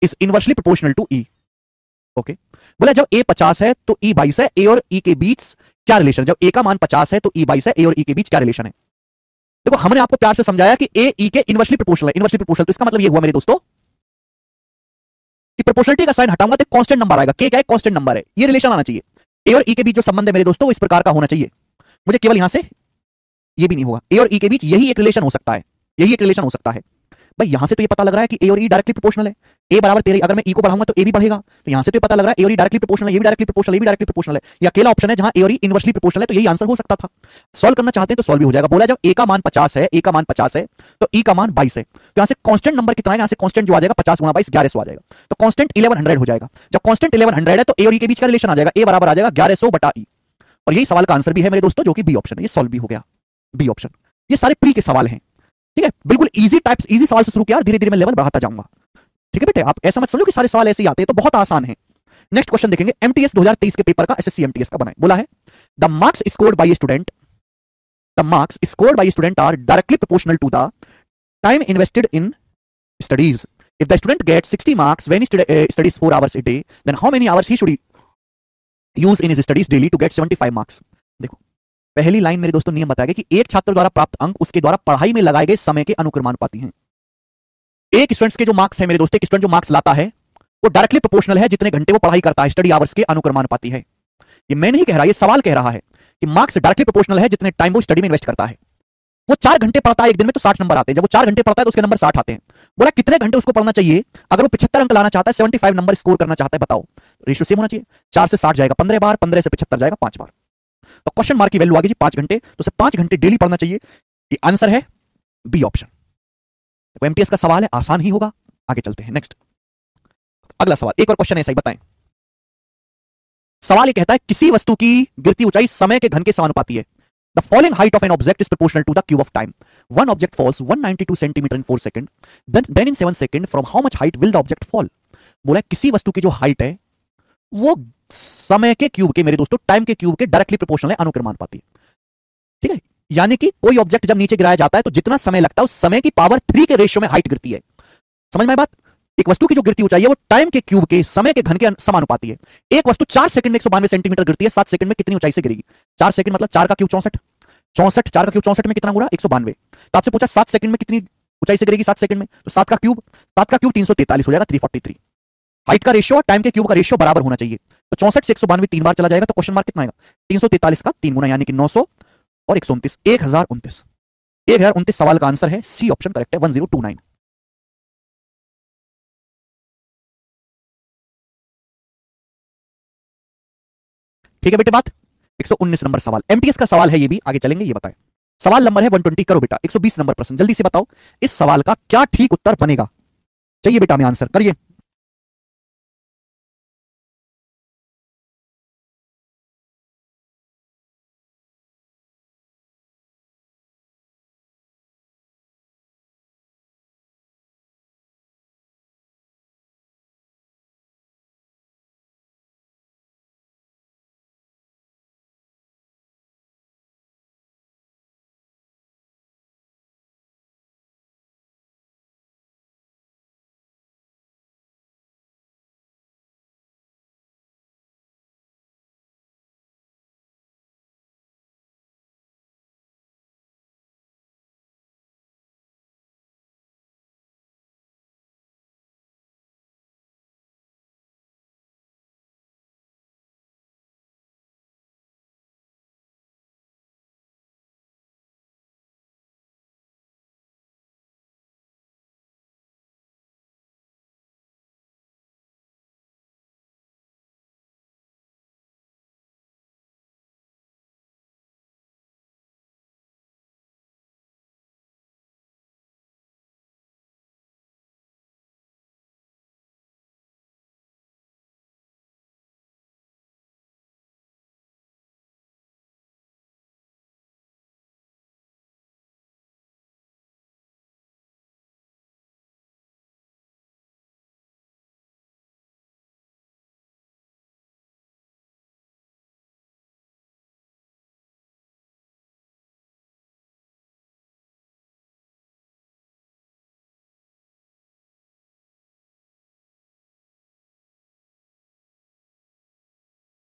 is inversely proportional to E. Okay, बोले जब ए 50 है तो ई 22 है, ए और ई के बीच क्या रिलेशन? जब ए का मान 50 है तो ई 22 है, ए और ई के बीच क्या रिलेशन है? देखो हमने आपको प्यार से समझाया कि ए ई के इनवर्सली प्रोपोर्शनल है। इनवर्सली प्रोपोर्शनल तो इसका मतलब ये हुआ मेरे दोस्तों कि प्रोपोर्शनलिटी का साइन हटाऊंगा तो कांस्टेंट नंबर आएगा। के क्या है? कांस्टेंट नंबर है। ये रिलेशन आना चाहिए। ए और ई के बीच जो संबंध है मेरे दोस्तों इस प्रकार का होना चाहिए। मुझे केवल यहां से ये भी नहीं होगा, ए और ई के बीच यही एक रिलेशन हो सकता है, यही एक रिलेशन हो सकता है। भाई यहां से तो ये पता लग रहा है कि ए और ई डायरेक्टली प्रोपोर्शनल है। ए बराबर 13, अगर मैं ई को बढ़ाऊंगा तो ए भी बढ़ेगा, तो यहां से तो ये पता लग रहा है ए और ई डायरेक्टली प्रोपोर्शनल है, ये भी डायरेक्टली प्रोपोर्शनल है, ये भी डायरेक्टली प्रोपोर्शनल है। ये अकेला ऑप्शन है जहां ए और ई इनवर्सली प्रोपोर्शनल है, तो यही आंसर हो सकता था। सॉल्व करना चाहते हैं तो सॉल्व भी हो जाएगा। बोला जब ए का मान 50 है, ए का मान 50 है तो ई का मान 22 है, तो यहां से कांस्टेंट नंबर कितना है? यहां से कांस्टेंट जो आ जाएगा 50 गुणा 22 1100 आ जाएगा, तो कांस्टेंट 1100 हो जाएगा। जब कांस्टेंट 1100 है तो ए और ई के बीच का रिलेशन आ जाएगा, ए बराबर आ जाएगा 1100 बटा ई। और यही सवाल का आंसर भी है मेरे दोस्तों, जो कि बी ऑप्शन है। ये सॉल्व भी हो गया, बी ऑप्शन। ये सारे प्री के सवाल हैं। ठीक है, बिल्कुल इजी टाइप्स, इजी सवाल से शुरू किया, धीरे धीरे मैं लेवल बढ़ाता जाऊंगा। ठीक है बेटे, आप ऐसा मत समझो कि सारे सवाल ऐसे ही आते हैं, तो बहुत आसान है। नेक्स्ट क्वेश्चन देखेंगे, एमटीएस 2023 के पेपर का, एसएससी एमटीएस का बनाए। बोला है the marks scored by student, the marks scored by student are directly proportional to the time invested in studies. If the student gets 60 marks when he studies 4 hours a day, then how many hours he should use in his studies daily to get 75 marks? देखो, पहली लाइन मेरे दोस्तों नियम बताया गया कि एक छात्र द्वारा प्राप्त अंक उसके द्वारा पढ़ाई में लगाए गए समय के अनुक्रमानुपाती हैं। एक स्टूडेंट के जो मार्क्स है मेरे दोस्तों, एक स्टूडेंट जो मार्क्स लाता है वो डायरेक्टली प्रोपोर्शनल है जितने घंटे वो पढ़ाई करता है, स्टडी आवर्स के अनुक्रमानुपाती है। ये मैं नहीं कह रहा, ये सवाल कह रहा है कि मार्क्स डायरेक्टली प्रोपोर्शनल है जितने टाइम वो स्टडी में इन्वेस्ट करता है। वो 4 घंटे पढ़ता है एक दिन में तो 60 नंबर आते हैं, जब वो 4 घंटे पढ़ता है तो उसके नंबर 60 आते हैं। बोला कितने घंटे उसको पढ़ना चाहिए अगर वो 75 अंक लाना चाहता है, 75 नंबर स्कोर करना चाहता है, बताओ। रेशियो सेम होना चाहिए, 4 से 60 जाएगा 15 बार, 15 से 75 जाएगा 5 बार, तो क्वेश्चन मार्क की वैल्यू आ गई जी 5 घंटे, तो उसे 5 घंटे डेली पढ़ना चाहिए। ये आंसर है बी ऑप्शन। तो एमटीएस का सवाल है, आसान ही होगा। आगे चलते हैं, नेक्स्ट अगला सवाल, एक और क्वेश्चन ऐसा ही बताएं। सवाल ये कहता है किसी वस्तु की गिरती ऊंचाई समय के घन के समानुपाती है। The falling height of an object is proportional to the cube of time. One object falls 192 centimeter in 4 seconds. Then in 7 seconds, from how much height will the object fall? बोला किसी वस्तु की जो हाइट है वो समय के क्यूब के, मेरे दोस्तों टाइम के क्यूब के डायरेक्टली प्रोपोर्शनल है, अनुक्रमानुपाती। ठीक है, यानी कि कोई ऑब्जेक्ट जब नीचे गिराया जाता है तो जितना समय लगता है उस समय की पावर 3 के रेशियो में हाइट गिरती है। समझ में बात? एक वस्तु की जो गिरती ऊंचाई है वो टाइम के क्यूब के समय के घन के समानुपाती है। एक वस्तु 4 सेकंड में 192 सेंटीमीटर गिरती है, 7 सेकंड में कितनी ऊंचाई से गिरेगी? 4 सेकंड मतलब 4 का क्यूब 64, 64, 4 का क्यूब 64 में कितना गुणा? 192। तो आपसे पूछा 7 सेकंड में कितनी ऊंचाई से गिरेगी? 7 सेकंड में, तो 7 का क्यूब 343 हो जाएगा, 343। हाइट का रेशियो और टाइम के क्यूब का रेशियो बराबर होना चाहिए, तो 64 से 192 3 बार चला जाएगा, तो क्वेश्चन मार्क कितना आएगा? 343 का 3 गुना, यानी कि 900 और 129, 1029। 1029 सवाल का आंसर है, सी ऑप्शन करेक्ट है, 1029। ठीक है बेटे बात। 119 नंबर सवाल, एमटीएस का सवाल है ये भी, आगे चलेंगे, ये बताएं। सवाल नंबर है 120, करो बेटा। 120 नंबर प्रश्न, जल्दी से बताओ इस सवाल का क्या ठीक उत्तर बनेगा। चाहिए बेटा हमें आंसर, करिए।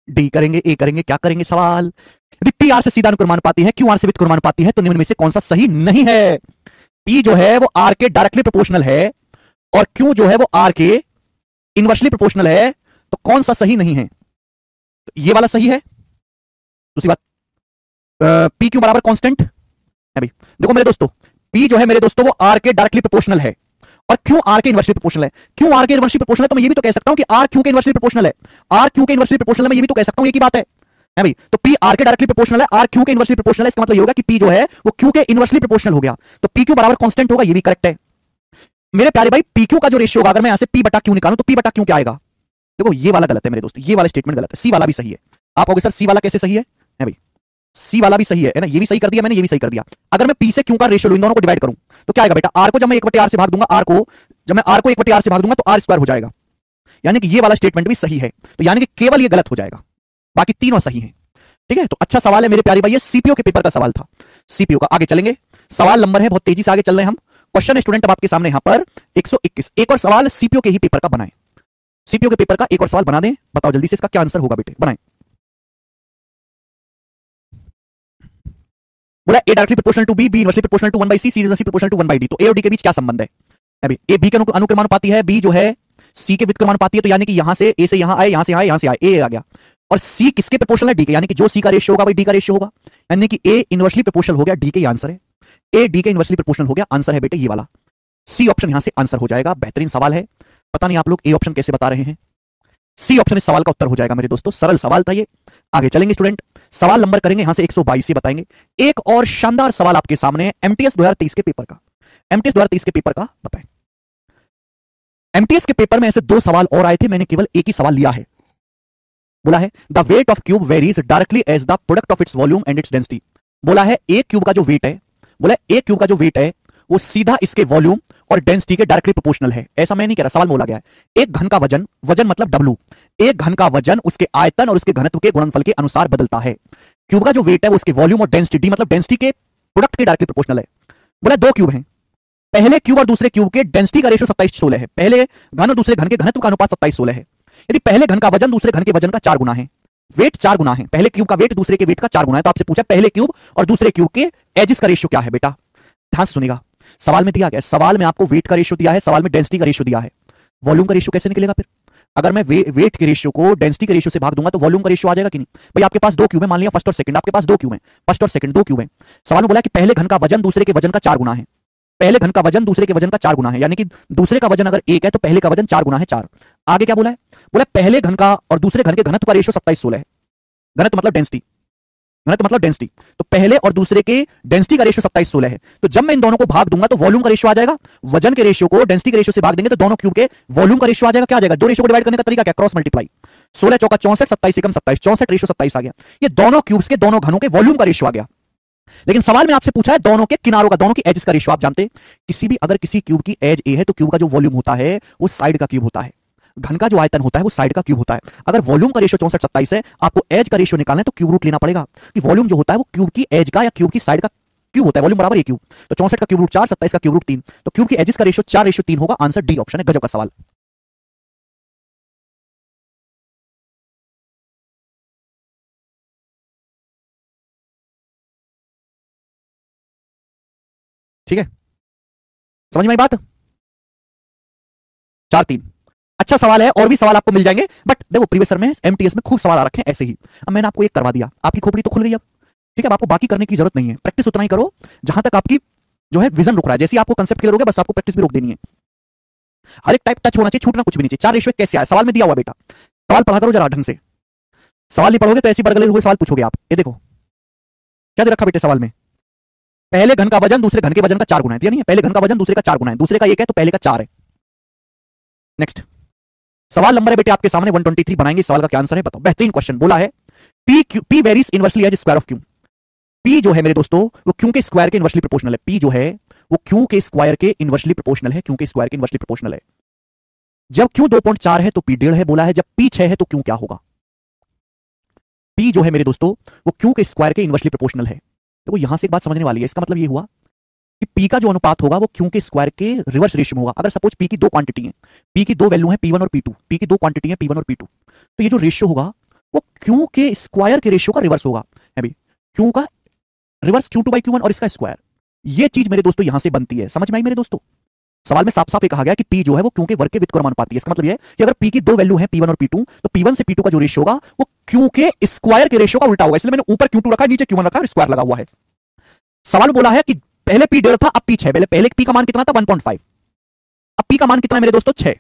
डी करेंगे, ए करेंगे, क्या करेंगे सवाल? यदि पी आर से सीधा अनुक्रमानुपाती है, क्यू आर से व्युत्क्रमानुपाती है, तो निम्न में से कौन सा सही नहीं है? पी जो है वो आर के डायरेक्टली प्रोपोर्शनल है और क्यू जो है वो आर के इनवर्सली प्रोपोर्शनल है, तो कौन सा सही नहीं है? तो ये वाला सही है। दूसरी बात, पी क्यू बराबर कांस्टेंट है भाई। देखो मेरे दोस्तों, पी जो है मेरे दोस्तों वो आर के डायरेक्टली प्रोपोर्शनल है और क्यू आर के इनवर्सली प्रोपोर्शनल है। क्यू आर के इनवर्सली प्रोपोर्शनल है तो मैं ये भी तो कह सकता हूं कि आर क्यू के इनवर्सली प्रोपोर्शनल है। आर क्यू के इनवर्सली प्रोपोर्शनल है, मैं ये भी तो कह सकता हूं, एक ही बात है भाई। तो पी आर के डायरेक्टली प्रोपोर्शनल है, आर क्यू के इनवर्सली प्रोपोर्शनल है, इसका मतलब ये होगा कि पी जो है वो क्यू के इनवर्सली प्रोपोर्शनल हो गया, तो पी क्यू बराबर कांस्टेंट होगा, ये भी करेक्ट है मेरे प्यारे भाई। पी क्यू का जो रेशियो होगा, अगर मैं यहां से पी बटा क्यू निकालूं तो पी बटा क्यू क्या आएगा? देखो ये वाला गलत है मेरे दोस्तों, ये वाला स्टेटमेंट गलत है, सी वाला भी सही है। आप कहोगे सर सी वाला कैसे सही है भाई? सी वाला भी सही है ना, ये भी सही कर दिया मैंने, ये भी सही कर दिया। अगर मैं पी से क्यू का रेशियो लूं, इन दोनों को डिवाइड करूं तो क्या आएगा बेटा, आर को जब मैं 1/r से भाग दूंगा, आर को जब मैं आर को 1/r से भाग दूंगा तो आर स्क्वायर हो जाएगा। यानी कि ये वाला स्टेटमेंट भी सही है, तो यानी कि केवल ये गलत हो जाएगा, बाकी तीनों सही हैं। ठीक है, तो अच्छा सवाल है मेरे प्यारे भाई, ये सीपीओ के पेपर का सवाल था, सीपीओ का। आगे चलेंगे, सवाल नंबर है, बहुत तेजी से आगे चल रहे हैं हम। क्वेश्चन स्टूडेंट अब आपके सामने यहां पर 121, एक और सवाल सीपीओ के ही पेपर का बनाएं, सीपीओ के पेपर का एक और सवाल बना दें, बताओ जल्दी से इसका क्या आंसर होगा बेटे, बनाएं। बोला A directly proportional to B, B inversely proportional to 1/c, C inversely proportional to 1/d, तो ए और डी के बीच क्या संबंध है? अभी ए बी के अनुक्रमानुपाती है, बी जो है सी के व्युत्क्रमानुपाती है, तो यानी कि यहां से ए से यहां आए, यहां से आए, यहां से आए, ए आ गया। और सी किसके प्रोपोर्शनल है? डी के, यानी कि जो सी का रेशियो होगा वही डी का रेशियो होगा, यानी कि ए इनवर्सली प्रोपोर्शनल हो गया डी के, ये आंसर है। ए डी के इनवर्सली प्रोपोर्शनल हो गया, आंसर है बेटे ये वाला, सी ऑप्शन यहां से आंसर हो जाएगा। बेहतरीन सवाल है, पता नहीं आप लोग ए ऑप्शन कैसे बता रहे हैं, सी ऑप्शन इस सवाल का उत्तर हो जाएगा मेरे दोस्तों, सरल सवाल था ये। आगे चलेंगे स्टूडेंट, सवाल नंबर करेंगे यहां से 122 से बताएंगे। एक और शानदार सवाल आपके सामने है एमटीएस 2023 के पेपर का, एमटीएस 2023 के पेपर का बताएं। एमटीएस के पेपर में ऐसे दो सवाल और आए थे, मैंने केवल एक ही सवाल लिया है। बोला है the weight of cube varies directly as the product of its volume and its density. बोला है एक क्यूब का जो वेट है, बोला एक क्यूब का जो वेट है वो सीधा इसके वॉल्यूम और डेंसिटी के डायरेक्टली प्रोपोर्शनल है। ऐसा मैं नहीं कह रहा, सवाल में बोला गया है एक घन का वजन, वजन मतलब डब्ल्यू, एक घन का वजन उसके आयतन और उसके घनत्व के गुणनफल के अनुसार बदलता है। क्यूब का जो वेट है वो उसके वॉल्यूम और डेंसिटी मतलब डेंसिटी के प्रोडक्ट के डायरेक्टली प्रोपोर्शनल है। बोला दो क्यूब हैं, पहले क्यूब और दूसरे क्यूब के डेंसिटी का रेशियो 27:16 है, पहले घन और दूसरे घन के घनत्व का अनुपात 27:16 है। यदि पहले घन का वजन दूसरे घन के वजन का 4 गुना है, वेट 4 गुना है, पहले क्यूब का वेट दूसरे के वेट का 4 गुना है, तो आपसे पूछा पहले क्यूब और दूसरे क्यूब के एजिस का रेशियो क्या है। बेटा ध्यान से सुनिएगा, सवाल में दिया गया, सवाल में आपको वेट का रेशियो दिया है, सवाल में डेंसिटी का रेशियो दिया है, वॉल्यूम का रेशियो कैसे निकलेगा फिर? अगर मैं वेट के रेशियो को डेंसिटी के रेशियो से भाग दूंगा तो वॉल्यूम का रेशियो आ जाएगा कि नहीं? भाई आपके पास दो क्यूब है, मान लिया फर्स्ट और सेकंड, आपके पास दो क्यूब है, फर्स्ट और सेकंड दो क्यूब है। सवाल में बोला कि पहले घन का वजन दूसरे के वजन का 4 गुना है, पहले घन का वजन दूसरे के वजन का 4 गुना है, यानी कि दूसरे का वजन अगर 1 है तो पहले का वजन 4 गुना है 4। आगे क्या बोला है? बोला पहले घन का और दूसरे घन के घनत्व का रेशियो 27:16 है, घनत्व मतलब डेंसिटी, घनत्व मतलब डेंसिटी, तो पहले और दूसरे के डेंसिटी का रेशियो 27:16 है। तो जब मैं इन दोनों को भाग दूंगा तो वॉल्यूम का रेशियो आ जाएगा, वजन के रेशियो को डेंसिटी के रेशियो से भाग देंगे तो दोनों क्यूब के वॉल्यूम का रेशियो आ जाएगा। क्या आ जाएगा? दो रेशियो को डिवाइड करने का तरीका क्या? क्रॉस मल्टीप्लाई, 16 चौका 64, 27 एकम 27, 64 रेशियो 27 आ गया। ये दोनों क्यूब्स के दोनों घनों के वॉल्यूम का रेशियो आ गया। लेकिन सवाल में आपसे पूछा है दोनों के किनारों का, दोनों की एज का रेशियो। आप जानते हैं किसी भी अगर किसी क्यूब की एज ए है तो क्यूब का जो वॉल्यूम होता है वो साइड का क्यूब होता है, घन का जो आयतन होता है वो साइड का क्यूब होता है। अगर वॉल्यूम का रेशियो 64 27 है, आपको एज का रेशियो निकालना है तो क्यूब रूट लेना पड़ेगा कि वॉल्यूम जो होता है वो क्यूब की एज का या क्यूब की साइड का क्यूब होता है, वॉल्यूम बराबर ए क्यूब, तो 64 का क्यूब रूट 4, 27 का क्यूब रूट 3, तो क्यूब की एजेस का रेशियो 4:3 होगा। आंसर डी ऑप्शन है, गजब का सवाल। ठीक है, समझ में आई बात? 4-3 अच्छा सवाल है, और भी सवाल आपको मिल जाएंगे, बट देखो प्रीवियस ईयर में एमटीएस में खूब सवाल आ रखे हैं ऐसे ही। अब मैंने आपको एक करवा दिया, आपकी खोपड़ी तो खुल गई अब, ठीक है, अब आपको बाकी करने की जरूरत नहीं है, प्रैक्टिस उतना ही करो जहां तक आपकी जो है विजन रुक रहा है। जैसे आपको कंसेप्ट क्लियर हो गया, बस आपको प्रैक्टिस भी रोक देनी है। हर एक टाइप टच होना चाहिए, छूटना कुछ भी नहीं चाहिए। 4 रेशियो कैसे आया? सवाल में दिया हुआ बेटा, सवाल पढ़ा करो जरा ढंग से, सवाल नहीं पढ़ोगे तो ऐसी बरगले हुए सवाल पूछोगे आप। ये देखो क्या दे रखा बेटे सवाल में, पहले घन का वजन दूसरे घन के वजन का 4 गुना है, दिया नहीं है? पहले घन का वजन दूसरे का 4 गुना है, दूसरे का 1 है तो पहले का 4 है। नेक्स्ट सवाल नंबर है बेटे आपके सामने 123, बनाएंगे सवाल का क्या आंसर है बताओ। बेहतरीन क्वेश्चन, बोला है P varies inversely as square of Q. P जो है मेरे दोस्तों वो क्यू के स्क्वायर के इनवर्सली प्रोपोर्शनल है, पी जो है वो क्यू के स्क्वायर के इनवर्सली प्रोपोर्शनल है, क्यू के स्क्वायर के इनवर्सली प्रोपोर्शनल है। जब क्यू 2.4 है तो पी 1.5 है, बोला है जब पी 6 है तो क्यू क्या होगा? पी जो है मेरे दोस्तों वो क्यू के स्क्वायर के इनवर्सली प्रोपोर्शनल है। तो यहां से एक बात समझने वाली है, इसका मतलब ये हुआ कि पी का जो अनुपात होगा वो क्यू के स्क्वायर के रिवर्स रेशियो में होगा। अगर सपोज पी की दो क्वांटिटी है, पी की दो वैल्यू है P1 और P2, पी की दो क्वांटिटी है P1 और P2, तो ये जो रेशियो होगा वो क्यू के स्क्वायर के रेशियो का रिवर्स होगा। अभी क्यू का रिवर्स Q2/Q1 और इसका स्क्वायर, ये चीज मेरे दोस्तों यहां से बनती है। समझ में आई मेरे दोस्तों? सवाल में साफ साफ ये कहा गया कि P जो है वो क्यू के वर्ग के व्युत्क्रमानुपाती है। इसका मतलब ये है कि अगर P की दो वैल्यू है P1 और P2, तो P1 से P2 का जो रेशियो होगा वो क्यू के स्क्वायर के रेशियो का उल्टा होगा। इसलिए मैंने ऊपर Q2 रखा है, नीचे Q1 रखा है, स्क्वायर लगा हुआ है। सवाल बोला है कि पहले P 1.5 था, अब P 6, पहले P का मान कितना था 1.5, अब P का मान कितना है मेरे दोस्तों 6।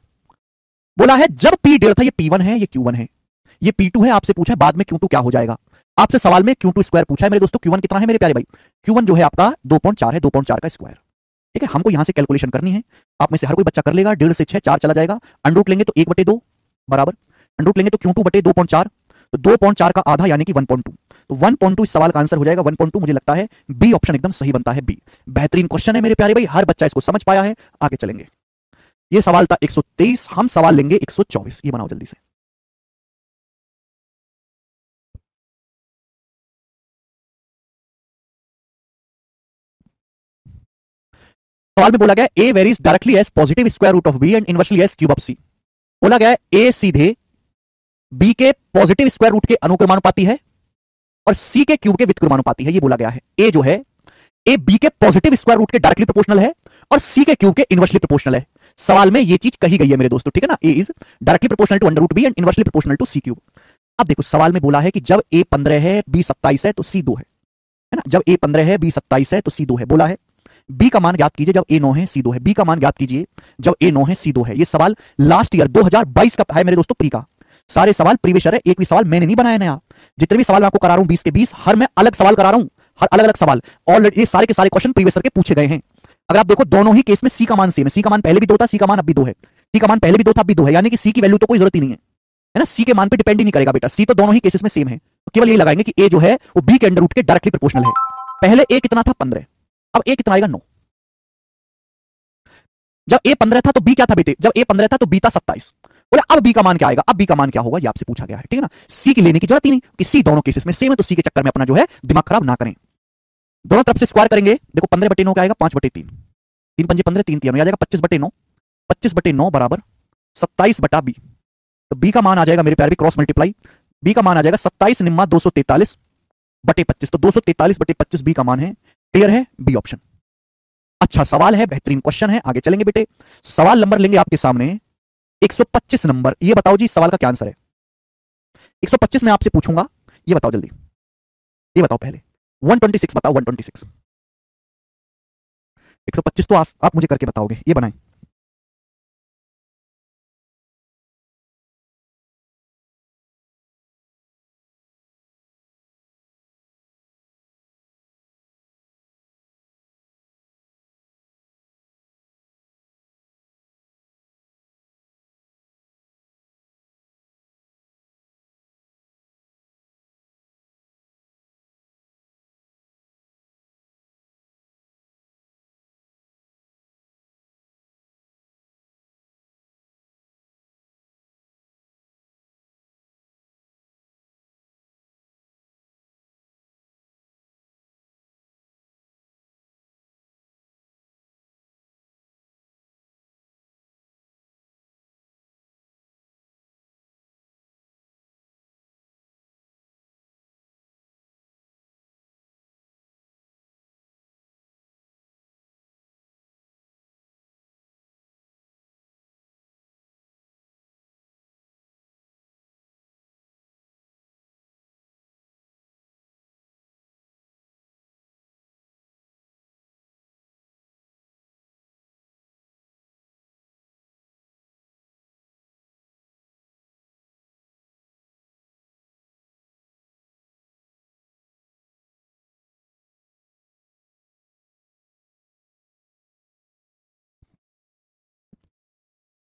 बोला है जब P 1.5 था, ये P1 है, ये Q1 है, ये P2 है। आपसे पूछा है बाद में Q2 क्या हो जाएगा। आपसे सवाल में Q2 स्क्वायर पूछा है मेरे दोस्तों, Q1 कितना है मेरे प्यारे भाई? Q1 जो है आपका 2.4 है, 2.4 का स्क्वायर। ठीक है, हमको यहां से कैलकुलेशन करनी है, आप में से हर कोई बच्चा कर लेगा। 1.5 से 6 4 चला जाएगा, अंडरूट लेंगे तो 1/2 बराबर, अंडरूट लेंगे तो Q2/2.4, तो 2.4 का आधा यानी कि 1.2, तो 1.2 इस सवाल का आंसर हो जाएगा 1.2। मुझे लगता है बी ऑप्शन एकदम सही बनता है, बी। बेहतरीन क्वेश्चन है मेरे प्यारे भाई, हर बच्चा इसको समझ पाया है। आगे चलेंगे। ये सवाल था 123, हम सवाल लेंगे 124। ये बनाओ जल्दी से। सवाल में बोला गया A varies directly as positive square root of B and inversely as cube of C. बोला गया ए सीधे बी के पॉजिटिव स्क्वायर रूट के अनुक्रमानुपाती है और सी के क्यूब के व्युत्क्रमानुपाती है। ये बोला गया है ए जो है, ए बी के पॉजिटिव स्क्वायर रूट के डायरेक्टली प्रोपोर्शनल है और सी के क्यूब के इनवर्सली प्रोपोर्शनल है। सवाल में ये चीज कही गई है मेरे दोस्तों, ठीक है ना। A is directly proportional to under root B and inversely proportional to C cube. अब देखो सवाल में बोला है कि जब ए 15 है बी 27 है तो सी 2 है ना। जब ए 15 है बी 27 है तो सी 2 है। बोला है बी का मान ज्ञात कीजिए जब ए 9 है सी 2 है। बी का मान ज्ञात कीजिए जब ए 9 है सी 2 है। ये सवाल लास्ट ईयर 2022 का है मेरे दोस्तों, प्री का। सारे सवाल प्रीवियस ईयर है, एक भी सवाल मैंने नहीं बनाया नया। जितने भी सवाल मैं आपको करा रहा हूं 20 के 20, हर मैं अलग सवाल करा रहा हूं, हर अलग अलग सवाल। ऑलरेडी ये सारे के सारे क्वेश्चन प्रीवियस ईयर के पूछे गए हैं। अगर आप देखो दोनों ही केस में सी का मान सेम है। सी का मान पहले भी 2 था, सी का मान अब भी 2 है। सी का मान पहले भी 2 था, अब भी 2 है, यानी कि सी की वैल्यू तो कोई जरूरत ही नहीं है ना। सी के मान पे डिपेंड ही नहीं करेगा बेटा, सी तो दोनों ही केसेस में सेम है। तो केवल ये लगाएंगे कि ए जो है वो बी के अंडर रूट के डायरेक्टली प्रोपोर्शनल है। पहले ए कितना था 15, अब ए कितना आएगा 9। जब ए 15 था तो बी क्या था बेटे, जब ए 15 था तो बी था 27। बोले अब बी का मान क्या आएगा, अब बी का मान क्या होगा ये आपसे पूछा गया है, ठीक है ना। सी की लेने की जरूरत ही नहीं कि सी दोनों केसेस में सेम है, तो सी के चक्कर में अपना जो है दिमाग खराब ना करें। दोनों तरफ से स्क्वायर करेंगे। देखो 15/9 क्या आएगा 5/3, 3 पंजे 15, 3 3 आ जाएगा 25/9। 25/9 बराबर 27/बी। तो बी का मान आ जाएगा मेरे प्यारे भी क्रॉस मल्टीप्लाई, बी का मान आ जाएगा 27 निम्मा 243/25। तो 243/25 बी का मान है। क्लियर है, बी ऑप्शन। अच्छा सवाल है, बेहतरीन क्वेश्चन है। आगे चलेंगे बेटे। सवाल नंबर लेंगे आपके सामने 125 नंबर। ये बताओ जी सवाल का क्या आंसर है। 125 में आपसे पूछूंगा, ये बताओ जल्दी, ये बताओ पहले। 126 बताओ, 126। 125 तो आप मुझे करके बताओगे, ये बनाएं।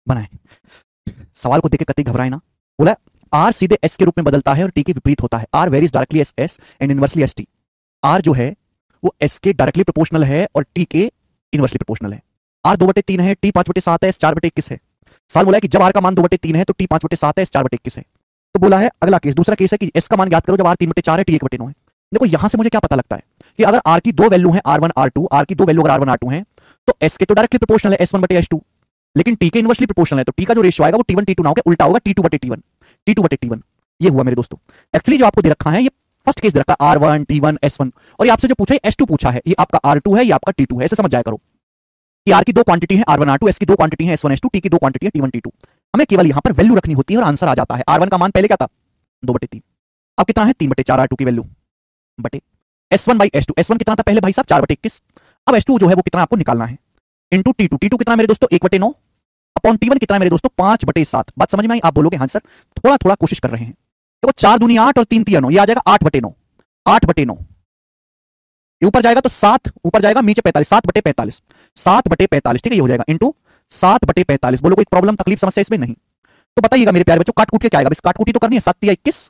बनाए। सवाल को देख के कतई घबराए ना। बोला आर सीधे एस के रूप में बदलता है और टी के विपरीत होता है। R varies directly as S and inversely as T. R जो है वो एस के डायरेक्टली प्रोपोर्शनल है और टी के इनवर्सली प्रोपोर्शनल है। आर 2/3 है, टी 5/7 है, एस 4/21 है। सवाल बोला है कि जब आर का मान 2/3 है तो टी 5/7 है, एस 4/21 है। तो बोला है अगला केस, दूसरा केस है कि एस का मान ज्ञात करो जब आर 3/4 है, टी 1/9 है। देखो यहां से मुझे क्या पता लगता है कि अगर आर की दो वैल्यू है R1 R2, आर की दो वैल्यू अगर R1 R2 है तो एस के तो डायरेक्टली प्रोपोर्शनल है S1/S2, लेकिन टी के इनवर्सली प्रोपोर्शनल है तो टी का जो रेशियो आएगा वो T1 T2 ना होगा, उल्टा होगा T2/T1, T2/T1। ये हुआ मेरे दोस्तों। एक्चुअली जो आपको दे रखा है ये फर्स्ट केस दे रखा है R1 T1 S1, और ये आपसे जो पूछा है S2 पूछा है, ये आपका R2 है, ये आपका T2 है। ऐसे समझ जाया करो कि आर की दो क्वांटिटी है R1 R2, एस की दो क्वांटिटी है S1 S2, टी की दो क्वांटिटी है T1 T2। हमें केवल यहां पर वैल्यू रखनी होती है और आंसर आ जाता है। R1 का मान पहले क्या था 2/3, अब कितना है 3/4 R2 की वैल्यू बटे S1/S2। S1 कितना था पहले भाई साहब 4/21। अब S2 जो है वो कितना आपको निकालना है इंटू T2। T2 कितना मेरे दोस्तों 1/9 अपॉन T1 कितना मेरे दोस्तों 5/7। बात समझ में आई? आप बोलोगे हाँ सर थोड़ा थोड़ा कोशिश कर रहे हैं। देखो 4 दूनी 8 और 3 3 9, ये आ जाएगा 8/9। 8/9 ऊपर जाएगा तो 7, ऊपर जाएगा नीचे 45, 7/45, 7/45 ठीक है, ये हो जाएगा इंटू 7/45। बोलो कोई प्रॉब्लम तकलीफ समस्या इसमें नहीं? तो बताइएगा मेरे प्यारे बच्चों काट कूट के क्या आएगा? बस काट कूटी तो करनी है। 7 × 21,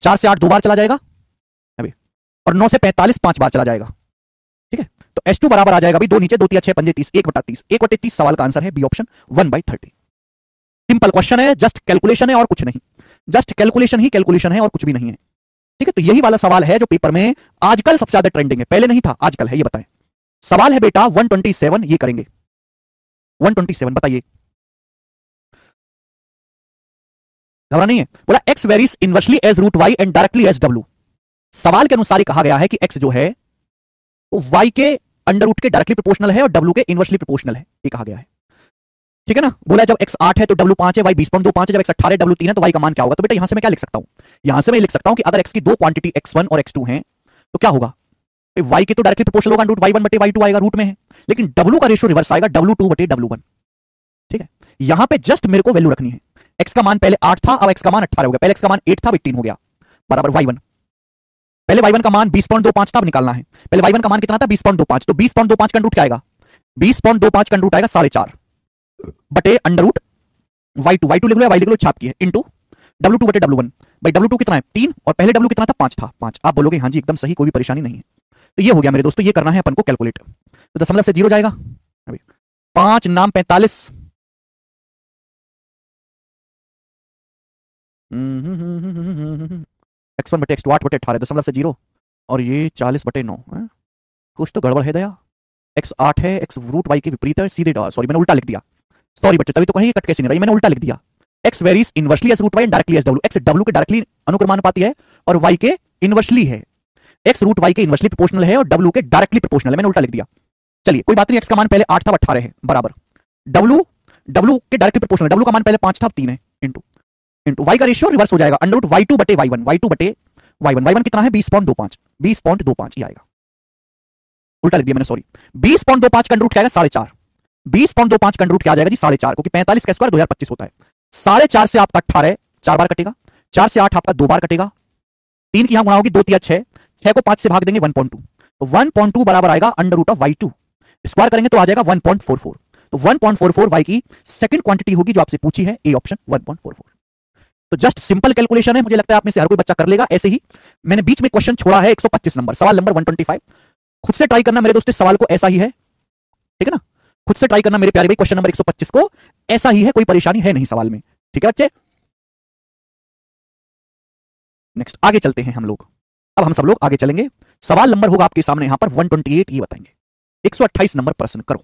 4 से 8 दो बार चला जाएगा, और 9 से 45 5 बार चला जाएगा। ठीक है, तो H2 बराबर आ जाएगा भाई, 2 नीचे 2 3 6 पंजे 30, 1/30, 1/30 सवाल का आंसर है बी ऑप्शन 1/30। सिंपल क्वेश्चन है, जस्ट कैलकुलेशन है और कुछ नहीं, जस्ट कैलकुलेशन ही कैलकुलेशन है और कुछ भी नहीं है। ठीक है, तो यही वाला सवाल है जो पेपर में आजकल सबसे ज्यादा ट्रेंडिंग है, पहले नहीं था आजकल है, ये बताएं। सवाल है बेटा 127, ये करेंगे 127, बताइए। घबरा नहीं है, बोला X varies inversely as root Y and directly as W. सवाल के अनुसार ही कहा गया है कि एक्स जो है वो वाई के अंडर रूट के डायरेक्टली प्रोपोर्शनल है और डब्ल्यू के इनवर्सली प्रोपोर्शनल है, ये कहा गया है। ठीक है ना, बोला जब x 8 है तो w 5 है, y 20.25 है, जब x 18 है w 3 है तो y का मान क्या होगा। तो बेटा यहां से मैं क्या लिख सकता हूं, यहां से मैं लिख सकता हूं कि अगर x की दो क्वांटिटी x1 और x2 हैं तो क्या होगा, y के तो डायरेक्टली प्रोपोर्शनल होगा, रूट y1 बटे y2 आएगा, रूट में है, लेकिन w का रेशियो रिवर्स आएगा, w2 बटे w1। ठीक है, यहां पे जस्ट मेरे को वैल्यू रखनी है, x का मान पहले 8 था, अब x का मान 18 हो गया, पहले x का मान 8 था, 18 हो गया, बराबर y1। पहले y1 का मान 20.25 था, अब निकालना है, पहले y1 का मान कितना था 20.25, तो 20.25 का रूट क्या आएगा, 20.25 का रूट आएगा 4.5 बटे अंडर रूट y2 लिख लो, y लिख लो, छाप की है, इंटू w2 बटे w1। भाई w2 कितना है 3 और पहले w कितना था 5 था, 5। आप बोलोगे हाँ जी एकदम सही, कोई भी परेशानी नहीं है। तो ये हो गया मेरे दोस्तों, ये करना है अपन को कैलकुलेट, तो दशमलव से 0 जाएगा, 5 नाम 45, x1 बटे x2 8 बटे 18, दशमलव से 0, और ये 40 बटे 9, कुछ तो गड़बड़ है दया, x 8 है, x रूट y के विपरीत है, सीधे सॉरी मैंने उल्टा लिख दिया, सॉरी बच्चे तभी तो कहीं कट कैसे नहीं रही, मैंने उल्टा लिख दिया। x varies inversely as root y and directly as w, x w के डायरेक्टली अनुक्रमानुपाती है और y के इनवर्सली है, x रूट y के इनवर्सली प्रोपोर्शनल है और w के डायरेक्टली प्रोपोर्शनल है, मैंने उल्टा लिख दिया। चलिए कोई बात नहीं, x का मान पहले 8 था 18 है, बराबर w के डायरेक्टली प्रोपोर्शनल, w का मान पहले 5 था 3 है, इंटू इंटू y का रेशियो रिवर्स हो जाएगा, अंडर रूट y2 बटे y1, y2 बटे y1 कितना है 20.25, 20.25 ये आएगा, उल्टा लिख दिया मैंने सॉरी, 20.25 का रूट क्या आएगा 4.5, 20.25 का रूट क्या आ जाएगा जी 4.5, क्योंकि 45 का स्क्वायर 2025 होता है, 4.5 से आपका 18 4 बार कटेगा, 4 से 8 आपका 2 बार कटेगा, 3 की यहां गुणा होगी 2 3 6, 6 को 5 से भाग देंगे 1.2, तो 1.2 बराबर आएगा under root of y2, square करेंगे तो आ जाएगा 1.44, तो 1.44 y की सेकंड क्वांटिटी होगी जो आपसे पूछी है, ए ऑप्शन 1.44। तो जस्ट सिंपल कैलकुलेशन है, मुझे लगता है आप में से हर कोई बच्चा कर लेगा। ऐसे ही मैंने बीच में क्वेश्चन छोड़ा है 125 नंबर, सवाल नंबर 125, खुद से ट्राई करना मेरे दोस्तों, सवाल को ऐसा ही है, ठीक है ना, खुद से ट्राई करना मेरे प्यारे भाई, क्वेश्चन नंबर 125 को ऐसा ही है, कोई परेशानी है नहीं सवाल में। ठीक है बच्चे, नेक्स्ट आगे चलते हैं हम लोग, अब हम सब लोग आगे चलेंगे, सवाल नंबर होगा आपके सामने यहां पर 128, ये बताएंगे 128 नंबर प्रश्न करो।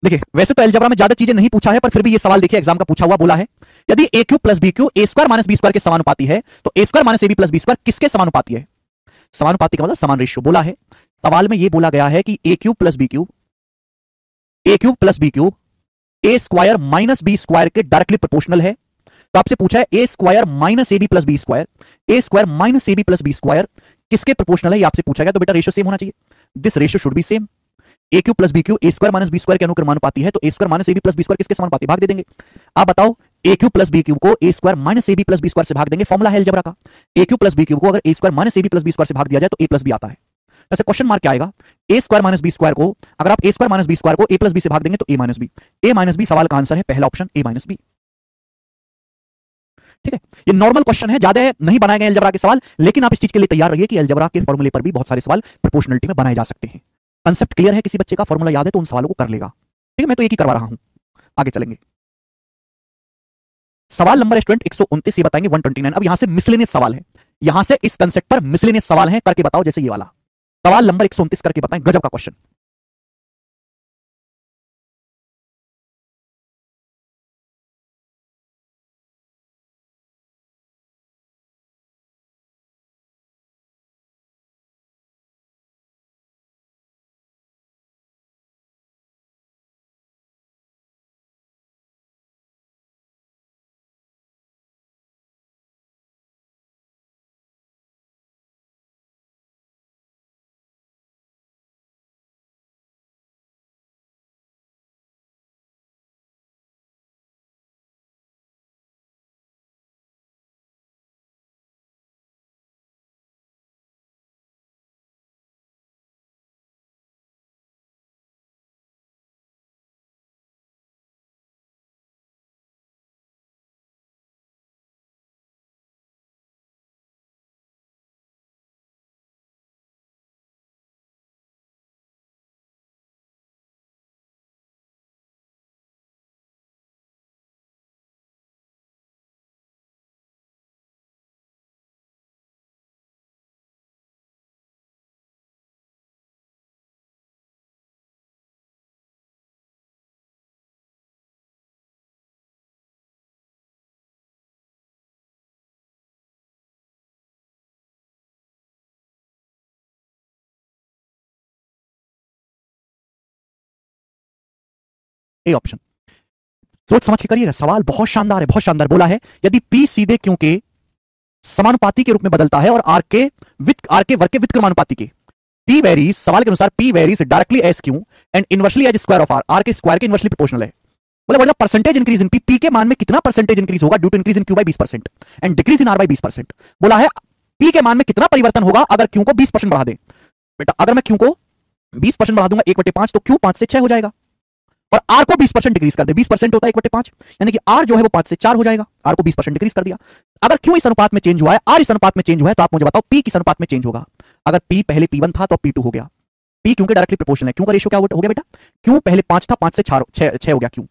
देखिए वैसे तो अलजेब्रा में ज्यादा चीजें नहीं पूछा है, पर फिर भी ये सवाल देखिए एग्जाम का पूछा हुआ, बोला है यदि A cube plus B cube A square minus B square के समानुपाती है तो A square minus A B plus B square किसके समानुपाती है। समानुपाती का मतलब समान रेशियो बोला है, सवाल में ये बोला गया है कि A cube plus B cube, A cube plus B cube A square minus B square के डायरेक्टली प्रोपोर्शनल है। तो आपसे पूछा है A square minus A B plus B square, A square minus A B plus B square किसके प्रोपोर्शनल है, ये आपसे पूछा गया, तो बेटा रेशियो सेम होना चाहिए, this ratio should be same, A cube plus B cube A square minus B square के अनुक्रमानुपाती है, तो A square minus A B plus B square किसके समानुपाती, भाग दे देंगे। आप बताओ A cube plus B cube को A square minus A B plus B square से भाग देंगे, फॉर्मुला है अलजेब्रा का, A cube plus B cube को अगर A square minus A B plus B square से भाग दिया जाए तो ए प्लस बी आता है। ऐसे क्वेश्चन मार्क क्या आएगा, ए स्क्वायर माइनस बी स्क्वायर को अगर आप ए स्क्वायर माइनस बी स्क्वायर को ए प्लस बी से भाग देंगे तो ए माइनस बी, ए माइनस बी सवाल का आंसर है पहला ऑप्शन ए माइनस बी। ठीक है, ये नॉर्मल क्वेश्चन है, ज्यादा नहीं बनाए गए अलजेब्रा के सवाल, लेकिन आप इस चीज के लिए तैयार रहिए कि अलजेब्रा के फॉर्मूले पर भी बहुत सारे सवाल प्रोपोर्शनलिटी में बनाए जा सकते हैं। कंसेप्ट क्लियर है, किसी बच्चे का फॉर्मूला याद है तो उन सवालों को कर लेगा। ठीक है, मैं तो एक ही करवा रहा हूं, आगे चलेंगे। सवाल नंबर स्टूडेंट 129, ये बताएंगे 129। अब यहां से मिसलेनियस सवाल है, यहां से इस कंसेप्ट पर मिसलेनियस सवाल है, करके बताओ, जैसे ये वाला सवाल नंबर 129 करके बताएं, गजब का क्वेश्चन। A option. सोच समझ के करिएगा, सवाल बहुत शानदार है, बहुत शानदार। बोला है यदि P सीधे क्यू के समानुपाती के रूप में बदलता है और आर के वर्ग के व्युत्क्रमानुपाती के, P वेरीज, सवाल के अनुसार P varies directly as Q and inversely as square of R के स्क्वायर के इनवर्सली प्रोपोर्शनल है। बोले परसेंटेज इंक्रीज इन P के मान में कितना परसेंटेज इंक्रीज होगा due to increase in Q by 20% and decrease in R by 20%। बोला है P के मान में कितना परिवर्तन होगा अगर Q को 20% बढ़ा दे। बेटा अगर मैं Q को 20% बढ़ा दूंगा 1/5 तो Q 5 से 6 हो जाएगा, और R को 20% डिक्रीज कर दे, 20% होता है 1/5, यानी कि R जो है वो 5 से 4 हो जाएगा, R को 20% डिक्रीज कर दिया। अगर Q इस अनुपात में चेंज हुआ है, R इस अनुपात में चेंज हुआ है, तो आप मुझे बताओ P किस अनुपात में चेंज होगा। अगर P पहले P1 था तो P2 हो गया, P क्योंकि डायरेक्टली प्रोपोर्शनल है, Q का रेशियो क्या हो गया बेटा, Q पहले 5 था, 5 से 6 हो गया Q।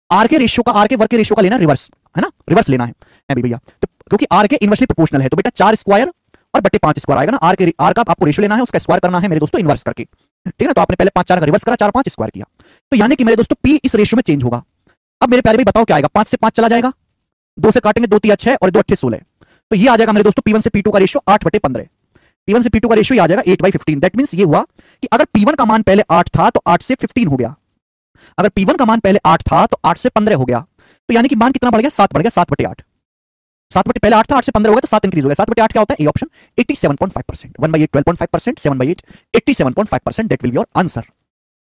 R के रेशियो का, R के वर्ग के रेशियो का लेना रिवर्स है ना, रिवर्स लेना है भी भैया, तो क्योंकि R के इनवर्सली प्रोपोर्शनल है तो बेटा 4 स्क्वायर और बटे 5 स्क्वायर आएगा ना। R का आपको रेशियो लेना है, उसका स्क्वायर करना है मेरे दोस्तों इनवर्स करके, ठीक है ना। तो आपने पहले 5 4 का रिवर्स करा, 4 5 स्क्वायर किया, तो यानी कि मेरे दोस्तों P इस रेशियो में चेंज होगा। अब मेरे प्यारे भाई बताओ क्या आएगा, 5 से 5 चला जाएगा, 2 से काटेंगे 2 3 6 और 2 8 16, तो ये आ जाएगा मेरे दोस्तों P1 से P2 का रेशियो 8/15। P1 से P2 का रेशियो आ जाएगा 8/15। दैट मींस ये हुआ कि अगर P1 का मान पहले 8 था तो 8 से 15 हो गया, अगर P1 का मान पहले 8 था तो 8 से 15 हो गया, तो यानी कि मान कितना बढ़ गया, 7 बढ़ गया, 7/8। 7 पहले 8 था, 8 से 15 हो गया तो 7 इंक्रीज हो गया, 7/8 क्या होता है, A option 87.5%, 1/8 12.5%, 7/8 87.5%, that will be your answer.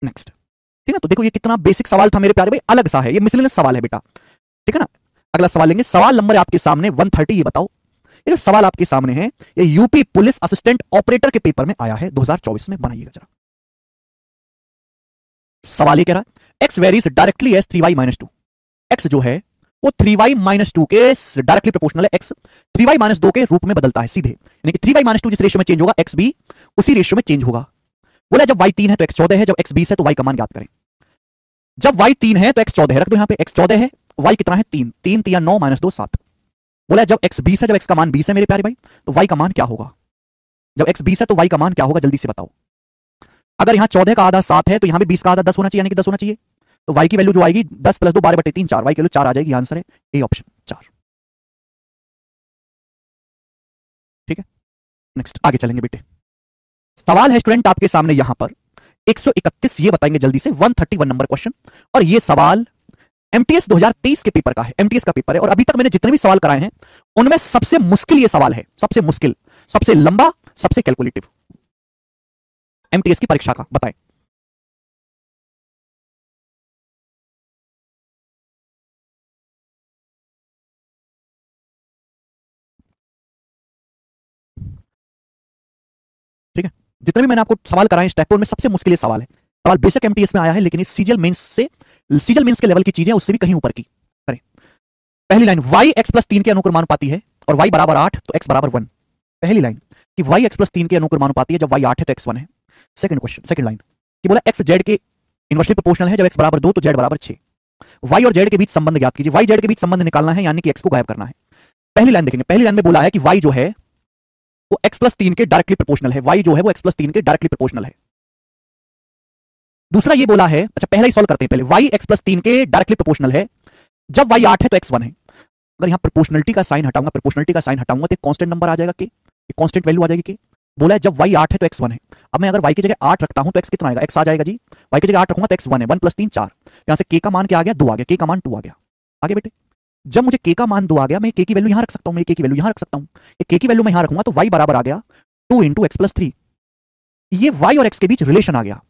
Next, ठीक है ना। तो देखो ये कितना बेसिक सवाल था मेरे प्यारे भाई, अलग सा है, ये मिसलेनियस सवाल है बेटा, ठीक है ना। अगला सवाल लेंगे, सवाल नंबर आपके सामने 130। ये बताओ, ये जो सवाल आपके सामने है ये यूपी पुलिस असिस्टेंट ऑपरेटर के पेपर में आया है 2024 में, बनाइएगा जरा। सवाल ये कह रहा है x varies directly as 3y-2। x जो है वो 3y-2 के डायरेक्टली प्रोपोर्शनल है, x 3y-2 के रूप में बदलता है सीधे, यानी कि 3y-2 जिस रेशियो में चेंज होगा x भी उसी रेशियो में चेंज होगा। बोला जब y 3 है तो x 14 है, जब x 20 है तो y का मान ज्ञात करें। जब y 3 है तो x 14 है, रख दो यहां पे, x 14 है, y कितना है 3, 3 3 9 -2 7। बोला जब x 20 है, जब x का मान 20 है मेरे प्यारे भाई, तो y का मान क्या होगा। जब x 20 है तो y का मान क्या होगा, जल्दी से बताओ। अगर यहां 14 का आधा 7 है तो यहां भी 20 का आधा 10 होना चाहिए, यानी कि 10 होना चाहिए, तो y की वैल्यू जो आएगी 10 + 2 12/3 4, y की वैल्यू 4 आ जाएगी, आंसर है ए ऑप्शन 4, ठीक है। नेक्स्ट आगे चलेंगे बेटे, सवाल है स्टूडेंट आपके सामने यहां पर 131, ये बताएंगे जल्दी से, 131 नंबर क्वेश्चन, और ये सवाल एमटीएस 2023 के पेपर का है, एमटीएस का पेपर है, और अभी तक मैंने जितने भी सवाल कराए हैं उनमें सबसे मुश्किल ये सवाल है, सबसे मुश्किल, सबसे लंबा, सबसे कैलकुलेटिव एमटीएस की परीक्षा का, बताएं। ठीक है, जितने भी मैंने आपको सवाल कराए इस टाइप में सबसे मुश्किल ये सवाल है। सवाल बेसिक एमटीएस में आया है, लेकिन इस सीजीएल मेंस के लेवल की चीजें उससे भी कहीं ऊपर की करें। पहली लाइन, y x + 3 के अनुक्रमानुपाती है और y = 8 तो x = 1। पहली लाइन कि y x + 3 के अनुक्रमानुपाती है, जब y 8 है तो x 1 है। सेकंड क्वेश्चन, सेकंड लाइन कि बोला x z के इनवर्सली प्रोपोर्शनल है, जब x = 2 तो z = 6। y और z के बीच संबंध ज्ञात कीजिए, y z के बीच संबंध निकालना है, यानी कि x को गायब करना है। पहली लाइन देखेंगे, पहली लाइन में बोला है कि y जो है वो x + 3 के डायरेक्टली प्रोपोर्शनल है, y जो है वो x + 3 के डायरेक्टली प्रोपोर्शनल है। दूसरा ये बोला है, अच्छा पहला ही सॉल्व करते हैं पहले, y x + 3 के डायरेक्टली प्रोपोर्शनल है, जब y 8 है तो x 1 है। अगर यहां प्रोपोर्शनलिटी का साइन हटाऊंगा, प्रोपोर्शनलिटी का साइन हटाऊंगा तो एक कांस्टेंट नंबर आ जाएगा के, एक कांस्टेंट वैल्यू आ जाएगी के। बोला है जब y 8 है तो x 1 है। अब मैं अगर y की जगह 8 रखता हूं तो x कितना आएगा, x आ जाएगा जी, y की जगह 8 रखूंगा तो x 1 है, 1 + 3 4, यहां से k का मान क्या आ गया, 2 आ गया, k का मान 2 आ गया। आगे बेटे, जब मुझे k का मान 2 आ गया, मैं k की वैल्यू यहां रख सकता हूं, मैं k की वैल्यू यहां रख सकता हूं, k की वैल्यू मैं यहां रखूंगा तो y बराबर आ गया 2 × x + 3। ये y और x के बीच रिलेशन आ गया,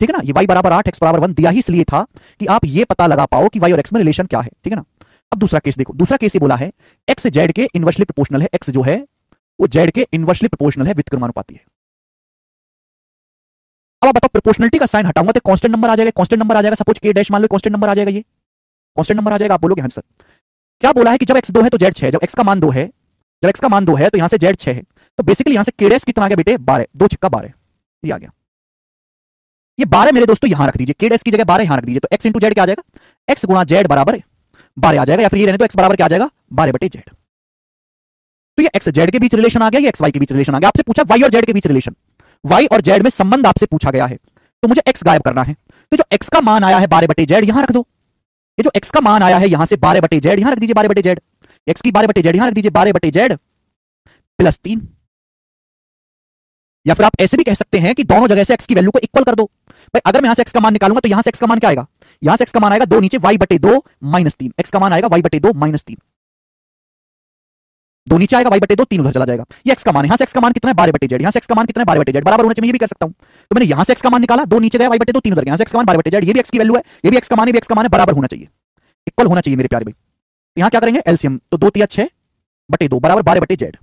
ठीक है ना। ये y = 8 x = 1 दिया ही इसलिए था कि आप ये पता लगा पाओ कि y और x में रिलेशन क्या है, ठीक है ना। अब दूसरा केस देखो, दूसरा केस ये बोला है x z के इनवर्सली प्रोपोर्शनल है, x जो है वो z के इनवर्सली प्रोपोर्शनल है, व्युत्क्रमानुपाती है। अब आप बताओ प्रोपोर्शनलिटी का साइन हटाऊंगा तो कांस्टेंट नंबर आ जाएगा, कांस्टेंट नंबर आ जाएगा, सपोज k डैश मान लो कांस्टेंट नंबर आ जाएगा, ये कांस्टेंट नंबर आ जाएगा। आप बोलोगे हाँ सर, क्या बोला है कि जब x 2 है तो z 6 है, जब x का मान 2 है, जब x का मान 2 है तो यहां से z 6 है, तो बेसिकली यहां से k डैश कितना आ गया बेटे, 12, 2 × 12 ये आ गया। ये 12 मेरे दोस्तों यहां रख दीजिए, k डैश की जगह 12 यहां रख दीजिए, तो x × z क्या आ जाएगा, x × z = 12 आ जाएगा, या फिर ये रहने तो x बराबर क्या आ जाएगा, 12/z। तो ये x z के बीच रिलेशन आ गया, ये x y के बीच रिलेशन आ गया। आपसे पूछा y और z के बीच रिलेशन, y और z में संबंध आपसे पूछा गया है, तो मुझे x गायब करना है। तो जो x का मान आया है 12/z यहां रख दो, ये जो x का मान आया है यहां से 12/z यहां रख दीजिए, 12/z, x की 12/z यहां रख दीजिए, 12/z + 3। या फिर आप ऐसे भी कह सकते हैं कि दोनों जगह से x की वैल्यू को इक्वल कर दो। भाई अगर मैं यहां से x का मान निकालूंगा तो यहां से x का मान क्या आएगा, यहां से x का मान आएगा 2 नीचे y बटे 2 माइनस 3, x का मान आएगा y बटे 2 माइनस 3, 2 नीचे आएगा y बटे 2, 3 उधर चला जाएगा। ये x का मान है, यहां से x का मान कितना है 12 बटे z, यहां से x का मान कितना है 12 बटे z, बराबर होना चाहिए, ये भी कर सकता हूं। तो मैंने यहां से x का मान निकाला, 2 नीचे गया y बटे 2, 3 उधर गया, यहां से x का मान 12 बटे z, ये भी x की वैल्यू है, ये भी x का मान है, ये भी x का मान है, बराबर होना चाहिए, इक्वल होना चाहिए मेरे प्यारे भाई। यहां क्या करेंगे एलसीएम, तो 2 तिया 6 बटे 2 बराबर 12 बटे z,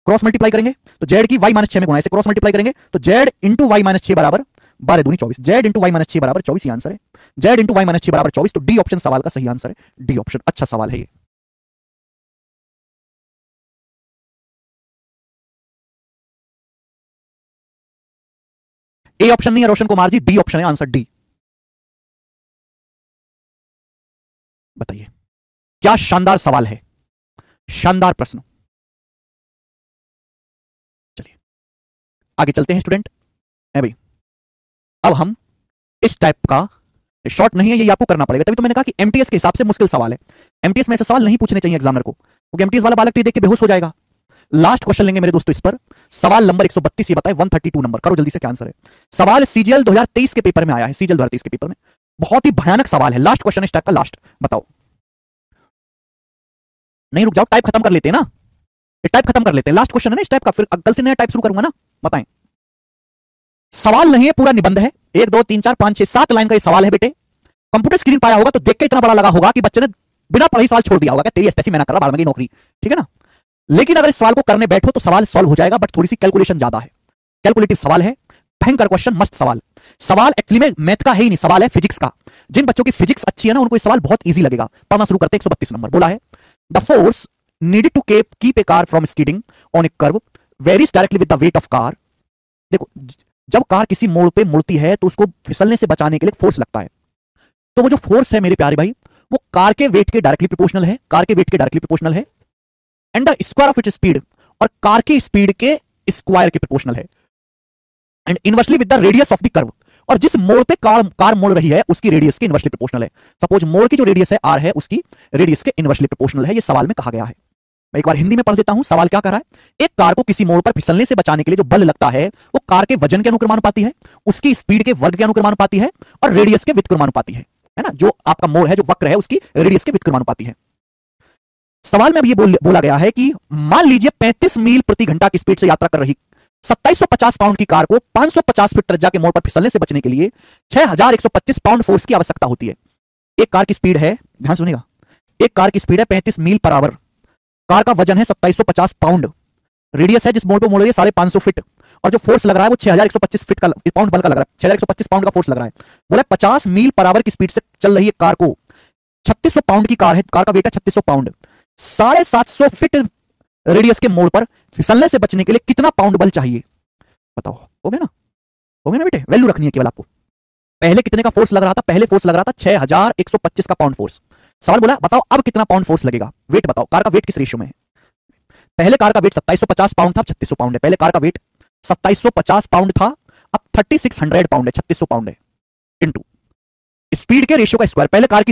क्रॉस मल्टीप्लाई करेंगे तो z की y माइनस 6 में गुणा, ऐसे क्रॉस मल्टीप्लाई करेंगे तो z इंटू y माइनस 6 बराबर 12 दूनी 24, z इंटू y माइनस 6 बराबर 24, ये आंसर है, z इंटू y माइनस 6 बराबर 24, तो डी ऑप्शन सवाल का सही आंसर है, डी ऑप्शन अच्छा सवाल है ये। ए ऑप्शन नहीं है रोशन कुमार जी, डी ऑप्शन है आंसर, डी। बताइए क्या शानदार सवाल है, शानदार प्रश्न। चलिए आगे चलते हैं स्टूडेंट, है भाई। अब हम इस टाइप का, शॉर्ट नहीं है ये, आपको करना पड़ेगा, तभी तो मैंने कहा कि एमटीएस के हिसाब से मुश्किल सवाल है, एमटीएस में ऐसे सवाल नहीं पूछने चाहिए एग्जामिनर को, क्योंकि एमटीएस वाला बालक तो देख के बेहोश हो जाएगा। लास्ट क्वेश्चन लेंगे मेरे दोस्तों इस पर, सवाल नंबर 132, ये बताए 132 नंबर, करो जल्दी से क्या आंसर है। सवाल सीजीएल 2023 के पेपर में आया है, सीजीएल 2023 के पेपर में, बहुत ही भयानक सवाल है, लास्ट क्वेश्चन इस टाइप का, लास्ट बताओ। नहीं रुक जाओ, टाइप खत्म कर लेते हैं ना, टाइप खत्म कर लेते हैं, लास्ट क्वेश्चन है ना इस टाइप का, फिर कल से नया टाइप शुरू करूंगा ना। बताएं, सवाल नहीं है, पूरा निबंध है, 1 2 3 4 5 6 7 लाइन का ये सवाल है बेटे। कंप्यूटर स्क्रीन पाया होगा तो देख के इतना बड़ा लगा होगा कि बच्चे ने बिना पढ़े सवाल छोड़ दिया होगा, तेरी ऐसी मैं ना कर रहा, बाल में नौकरी, ठीक है ना। लेकिन अगर इस सवाल को करने बैठो तो सवाल सॉल्व हो जाएगा, बट थोड़ी सी कैलकुलेशन ज्यादा है, कैलकुलेटिव सवाल है, भयंकर क्वेश्चन, मस्त सवाल। सवाल एक्चुअली में मैथ का है ही नहीं, सवाल है फिजिक्स का। जिन बच्चों की फिजिक्स अच्छी है ना, उनको ये सवाल बहुत इजी लगेगा। पढ़ना शुरू करते हैं। 132 नंबर बोला है, the force needed to keep a car from skidding on a curve varies directly with the weight of car. देखो, जब कार किसी मोड़ पे मुड़ती है तो उसको फिसलने से बचाने के लिए फोर्स लगता है, तो वो जो फोर्स है मेरे प्यारे भाई, वो कार के वेट के डायरेक्टली प्रोपोर्शनल है, कार के वेट के डायरेक्टली प्रोपोर्शनल है, and the square of its speed, और कार की स्पीड के स्क्वायर के प्रोपोर्शनल है, and inversely with the radius of the curve, और जिस मोड़ पे कार मोड़ रही है उसकी रेडियस के इनवर्सली प्रोपोर्शनल है। सपोज मोड़ की जो रेडियस है आर है, उसकी रेडियस के इनवर्सली प्रोपोर्शनल है, ये सवाल में कहा गया है। मैं एक बार हिंदी में पढ़ देता हूं, सवाल क्या कर रहा है। एक कार को किसी मोड़ पर फिसलने से बचाने के लिए जो बल लगता है वो कार के वजन के अनुक्रमानुपाती है, उसकी स्पीड के वर्ग के अनुक्रमानुपाती है, और रेडियस के व्युत्क्रमानुपाती है ना। जो आपका मोड़ है, जो वक्र है, उसकी रेडियस के व्युत्क्रमानुपाती है। सवाल में अब ये बोला गया है कि मान लीजिए 35 मील प्रति घंटा की स्पीड से यात्रा कर रही 2750 पाउंड की कार को 550 फीट त्रिज्या के मोड़ पर फिसलने से बचने के लिए 6125 पाउंड फोर्स की आवश्यकता होती है। एक कार की स्पीड है, ध्यान सुनिएगा, एक कार की स्पीड है 35 मील पर आवर, कार का वजन है 2750 पाउंड, रेडियस है जिस मोड़ पर मोड़ रही है 550 फीट, और जो फोर्स लग रहा है वो 6125 फीट का पाउंड बल का लग रहा है, 6125 पाउंड का फोर्स लग रहा है। बोला 50 मील पर आवर की स्पीड से चल रही है कार को, 3600 पाउंड की कार है, कार का वेट है 3600 पाउंड, 750 फीट रेडियस के मोड़ पर फिसलने से बचने के लिए कितना पाउंड बल चाहिए? बताओ, हो गया ना, हो गया ना बेटे। वैल्यू रखनी है केवल आपको। पहले कितने का फोर्स लग रहा था? पहले फोर्स लग रहा था 6125 का पाउंड फोर्स। सवाल बोला बताओ अब कितना पाउंड फोर्स लगेगा, वेट बताओ, कार का वेट किस रेशियो में है? पहले कार का वेट 2750 पाउंड था, 3600 पाउंड है। पहले कार का वेट 2750 पाउंड था, अब 3600 पाउंड है, 3600 पाउंड है, इनटू स्पीड के रेशियो का स्क्वायर। पहले कार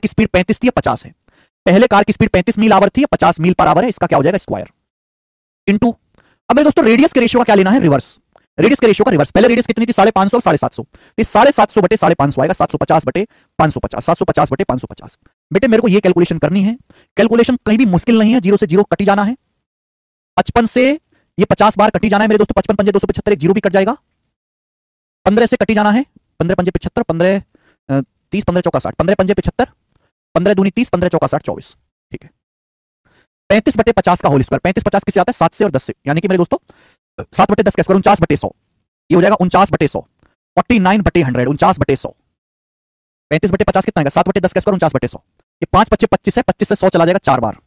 की स्पीड 35 थी, 50 है। पहले कार की स्पीड 35 मील आवर थी, 50 मील पर आवर है, इसका क्या हो जाएगा स्क्वायर, इनटू। अब मेरे दोस्तों रेडियस के रेशियो का क्या लेना है? रिवर्स। रेडियस के रेशियो का रिवर्स। पहले रेडियस कितनी थी? 550 और 750, तो 750 बटे 550 आएगा 750 बटे 550, 750 बटे 550। बेटे मेरे को ये कैलकुलेशन करनी है, कैलकुलेशन कहीं भी मुश्किल नहीं है, 0 से 0 कटी जाना है, 55 से ये 50 बार कटी जाना है मेरे दोस्तों, 55 पंजे 275, एक 0 भी कट जाएगा, 15 से कटी जाना है, 15 पंजे 75, 15 30, 15 चौका 60, 15 पंजे 75, 15 दूनी 30, 15 चौका 60, 24, ठीक है। 35 बटे 50 का होल स्क्वायर, 35 50 किससे आता है? 7 से और 10 से, यानी कि मेरे दोस्तों 7 बटे 10 का स्क्वायर 49 बटे 100, ये हो जाएगा 49 बटे 100, 49 बटे 100, 49 बटे 100। 35 बटे 50 कितना आएगा? 7 बटे 10 का स्क्वायर 49 बटे 100, ये 5 बचे 25 है, 25 से 100 चला जाएगा 4 बार।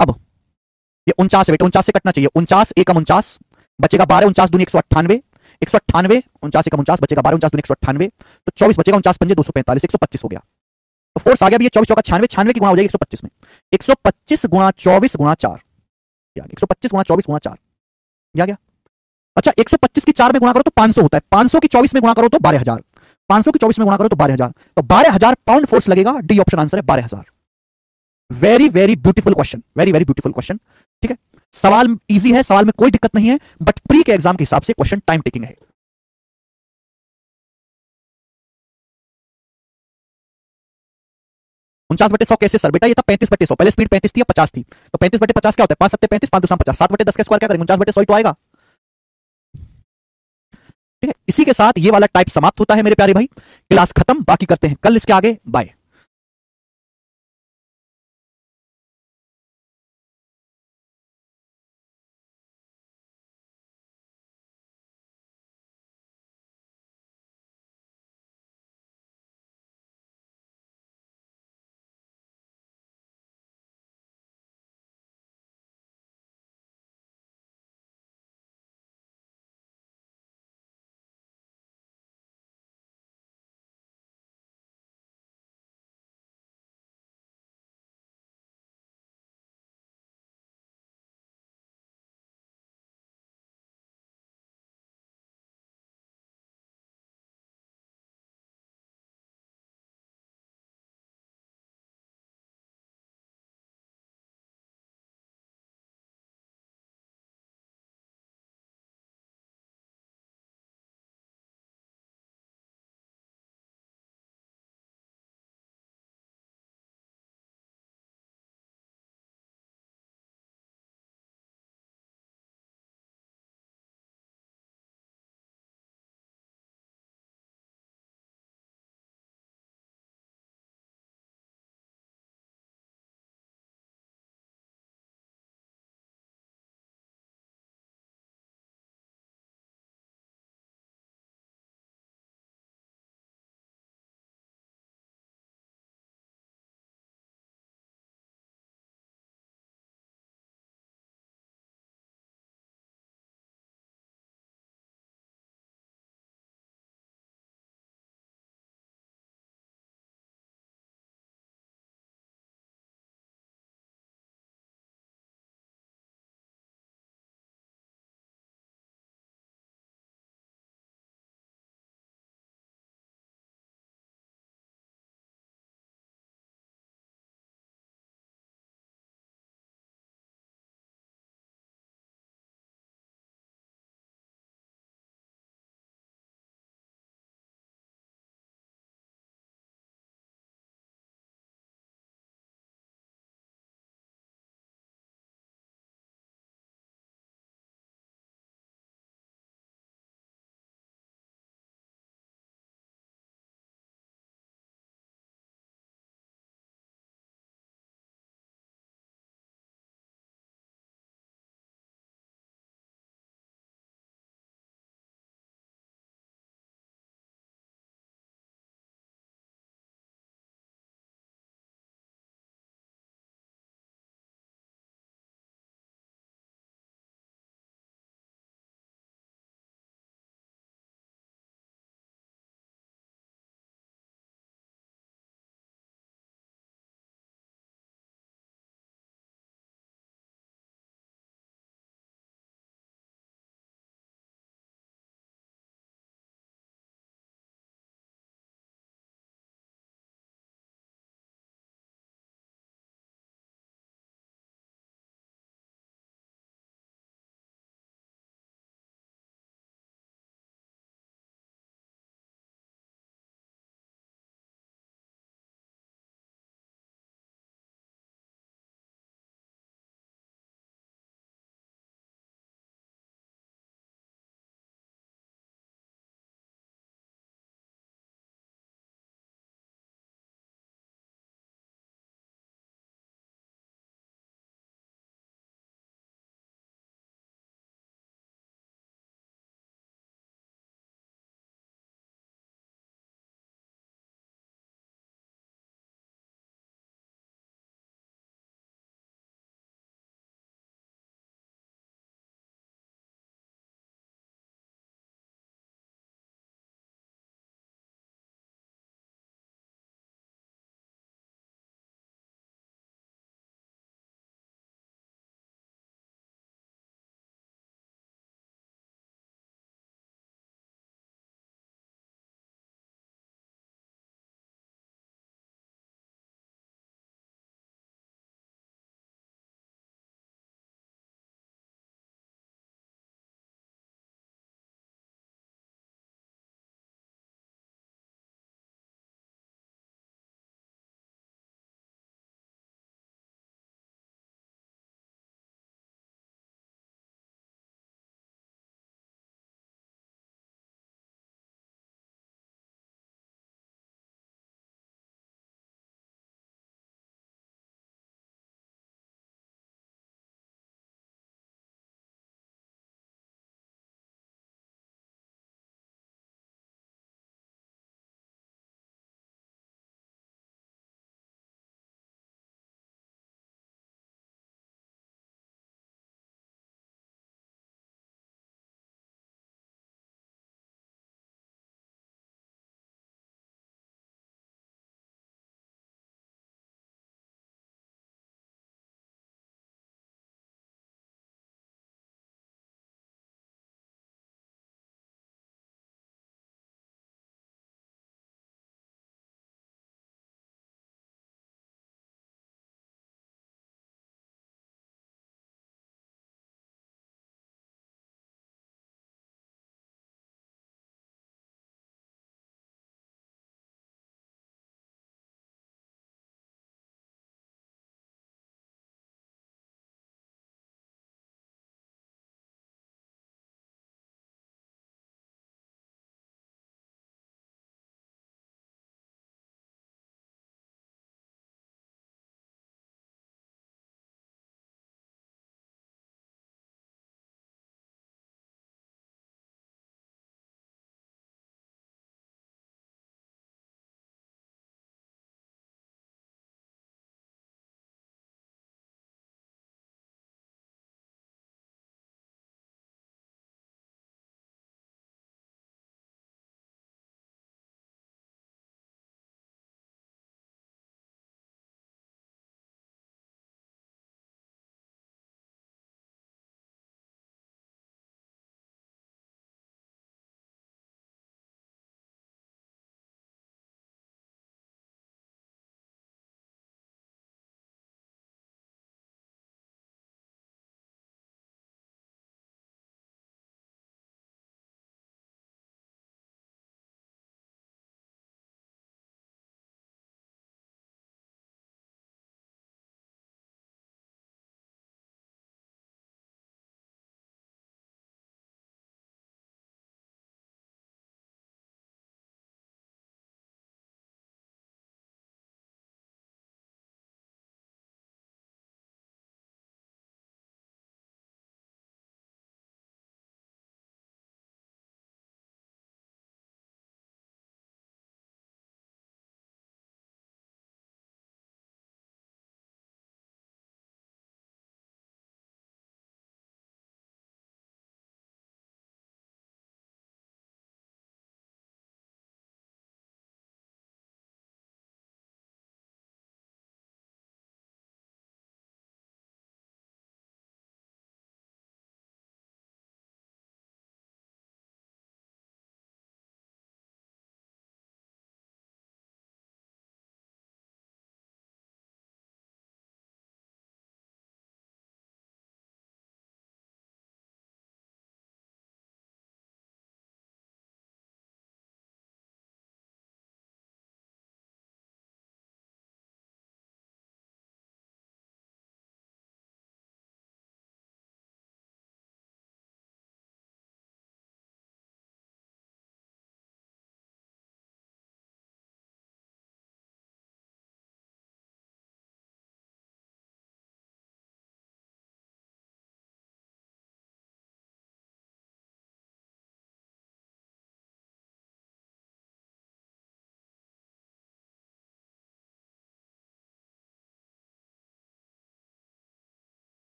अब ये 49 बेटे 49 से कटना चाहिए, 49 एकम 49 बचेगा 12, 49 दूनी 198, 198, 49 एकम 49 बचेगा 12, 49 दूनी 198, तो 24 बचेगा, 49 पंजे 245, 125 हो गया। तो फोर्स आ गया, ये 24 चौका 96, 96 की गुणा हो जाएगी 125 में, 125 गुणा 24 गुणा 4, 125 गुणा 24 गुणा 4 आ गया। अच्छा 125 की 4 में गुणा करो तो 500 होता है, 500 की 24 में गुणा करो तो 12000, 500 की 24 में गुणा करो तो 12000, तो 12000 पाउंड फोर्स लगेगा। डी ऑप्शन आंसर है 12000। Very very beautiful question, very very beautiful question, ठीक है। सवाल इजी है, सवाल में कोई दिक्कत नहीं है, बट प्री के एग्जाम के हिसाब से क्वेश्चन टाइम टेकिंग है। 49/100 कैसे सर? बेटा ये था 35/100, पहले स्पीड 35 थी या 50 थी, तो 35/50 क्या होता है? 5 7 35, 5 2 50, 7/10 का स्क्वायर क्या करेंगे? 49/100 ही तो आएगा। ठीक है, इसी के साथ ये वाला टाइप समाप्त होता है मेरे प्यारे भाई। क्लास खत्म, बाकी करते हैं कल इसके आगे। बाय।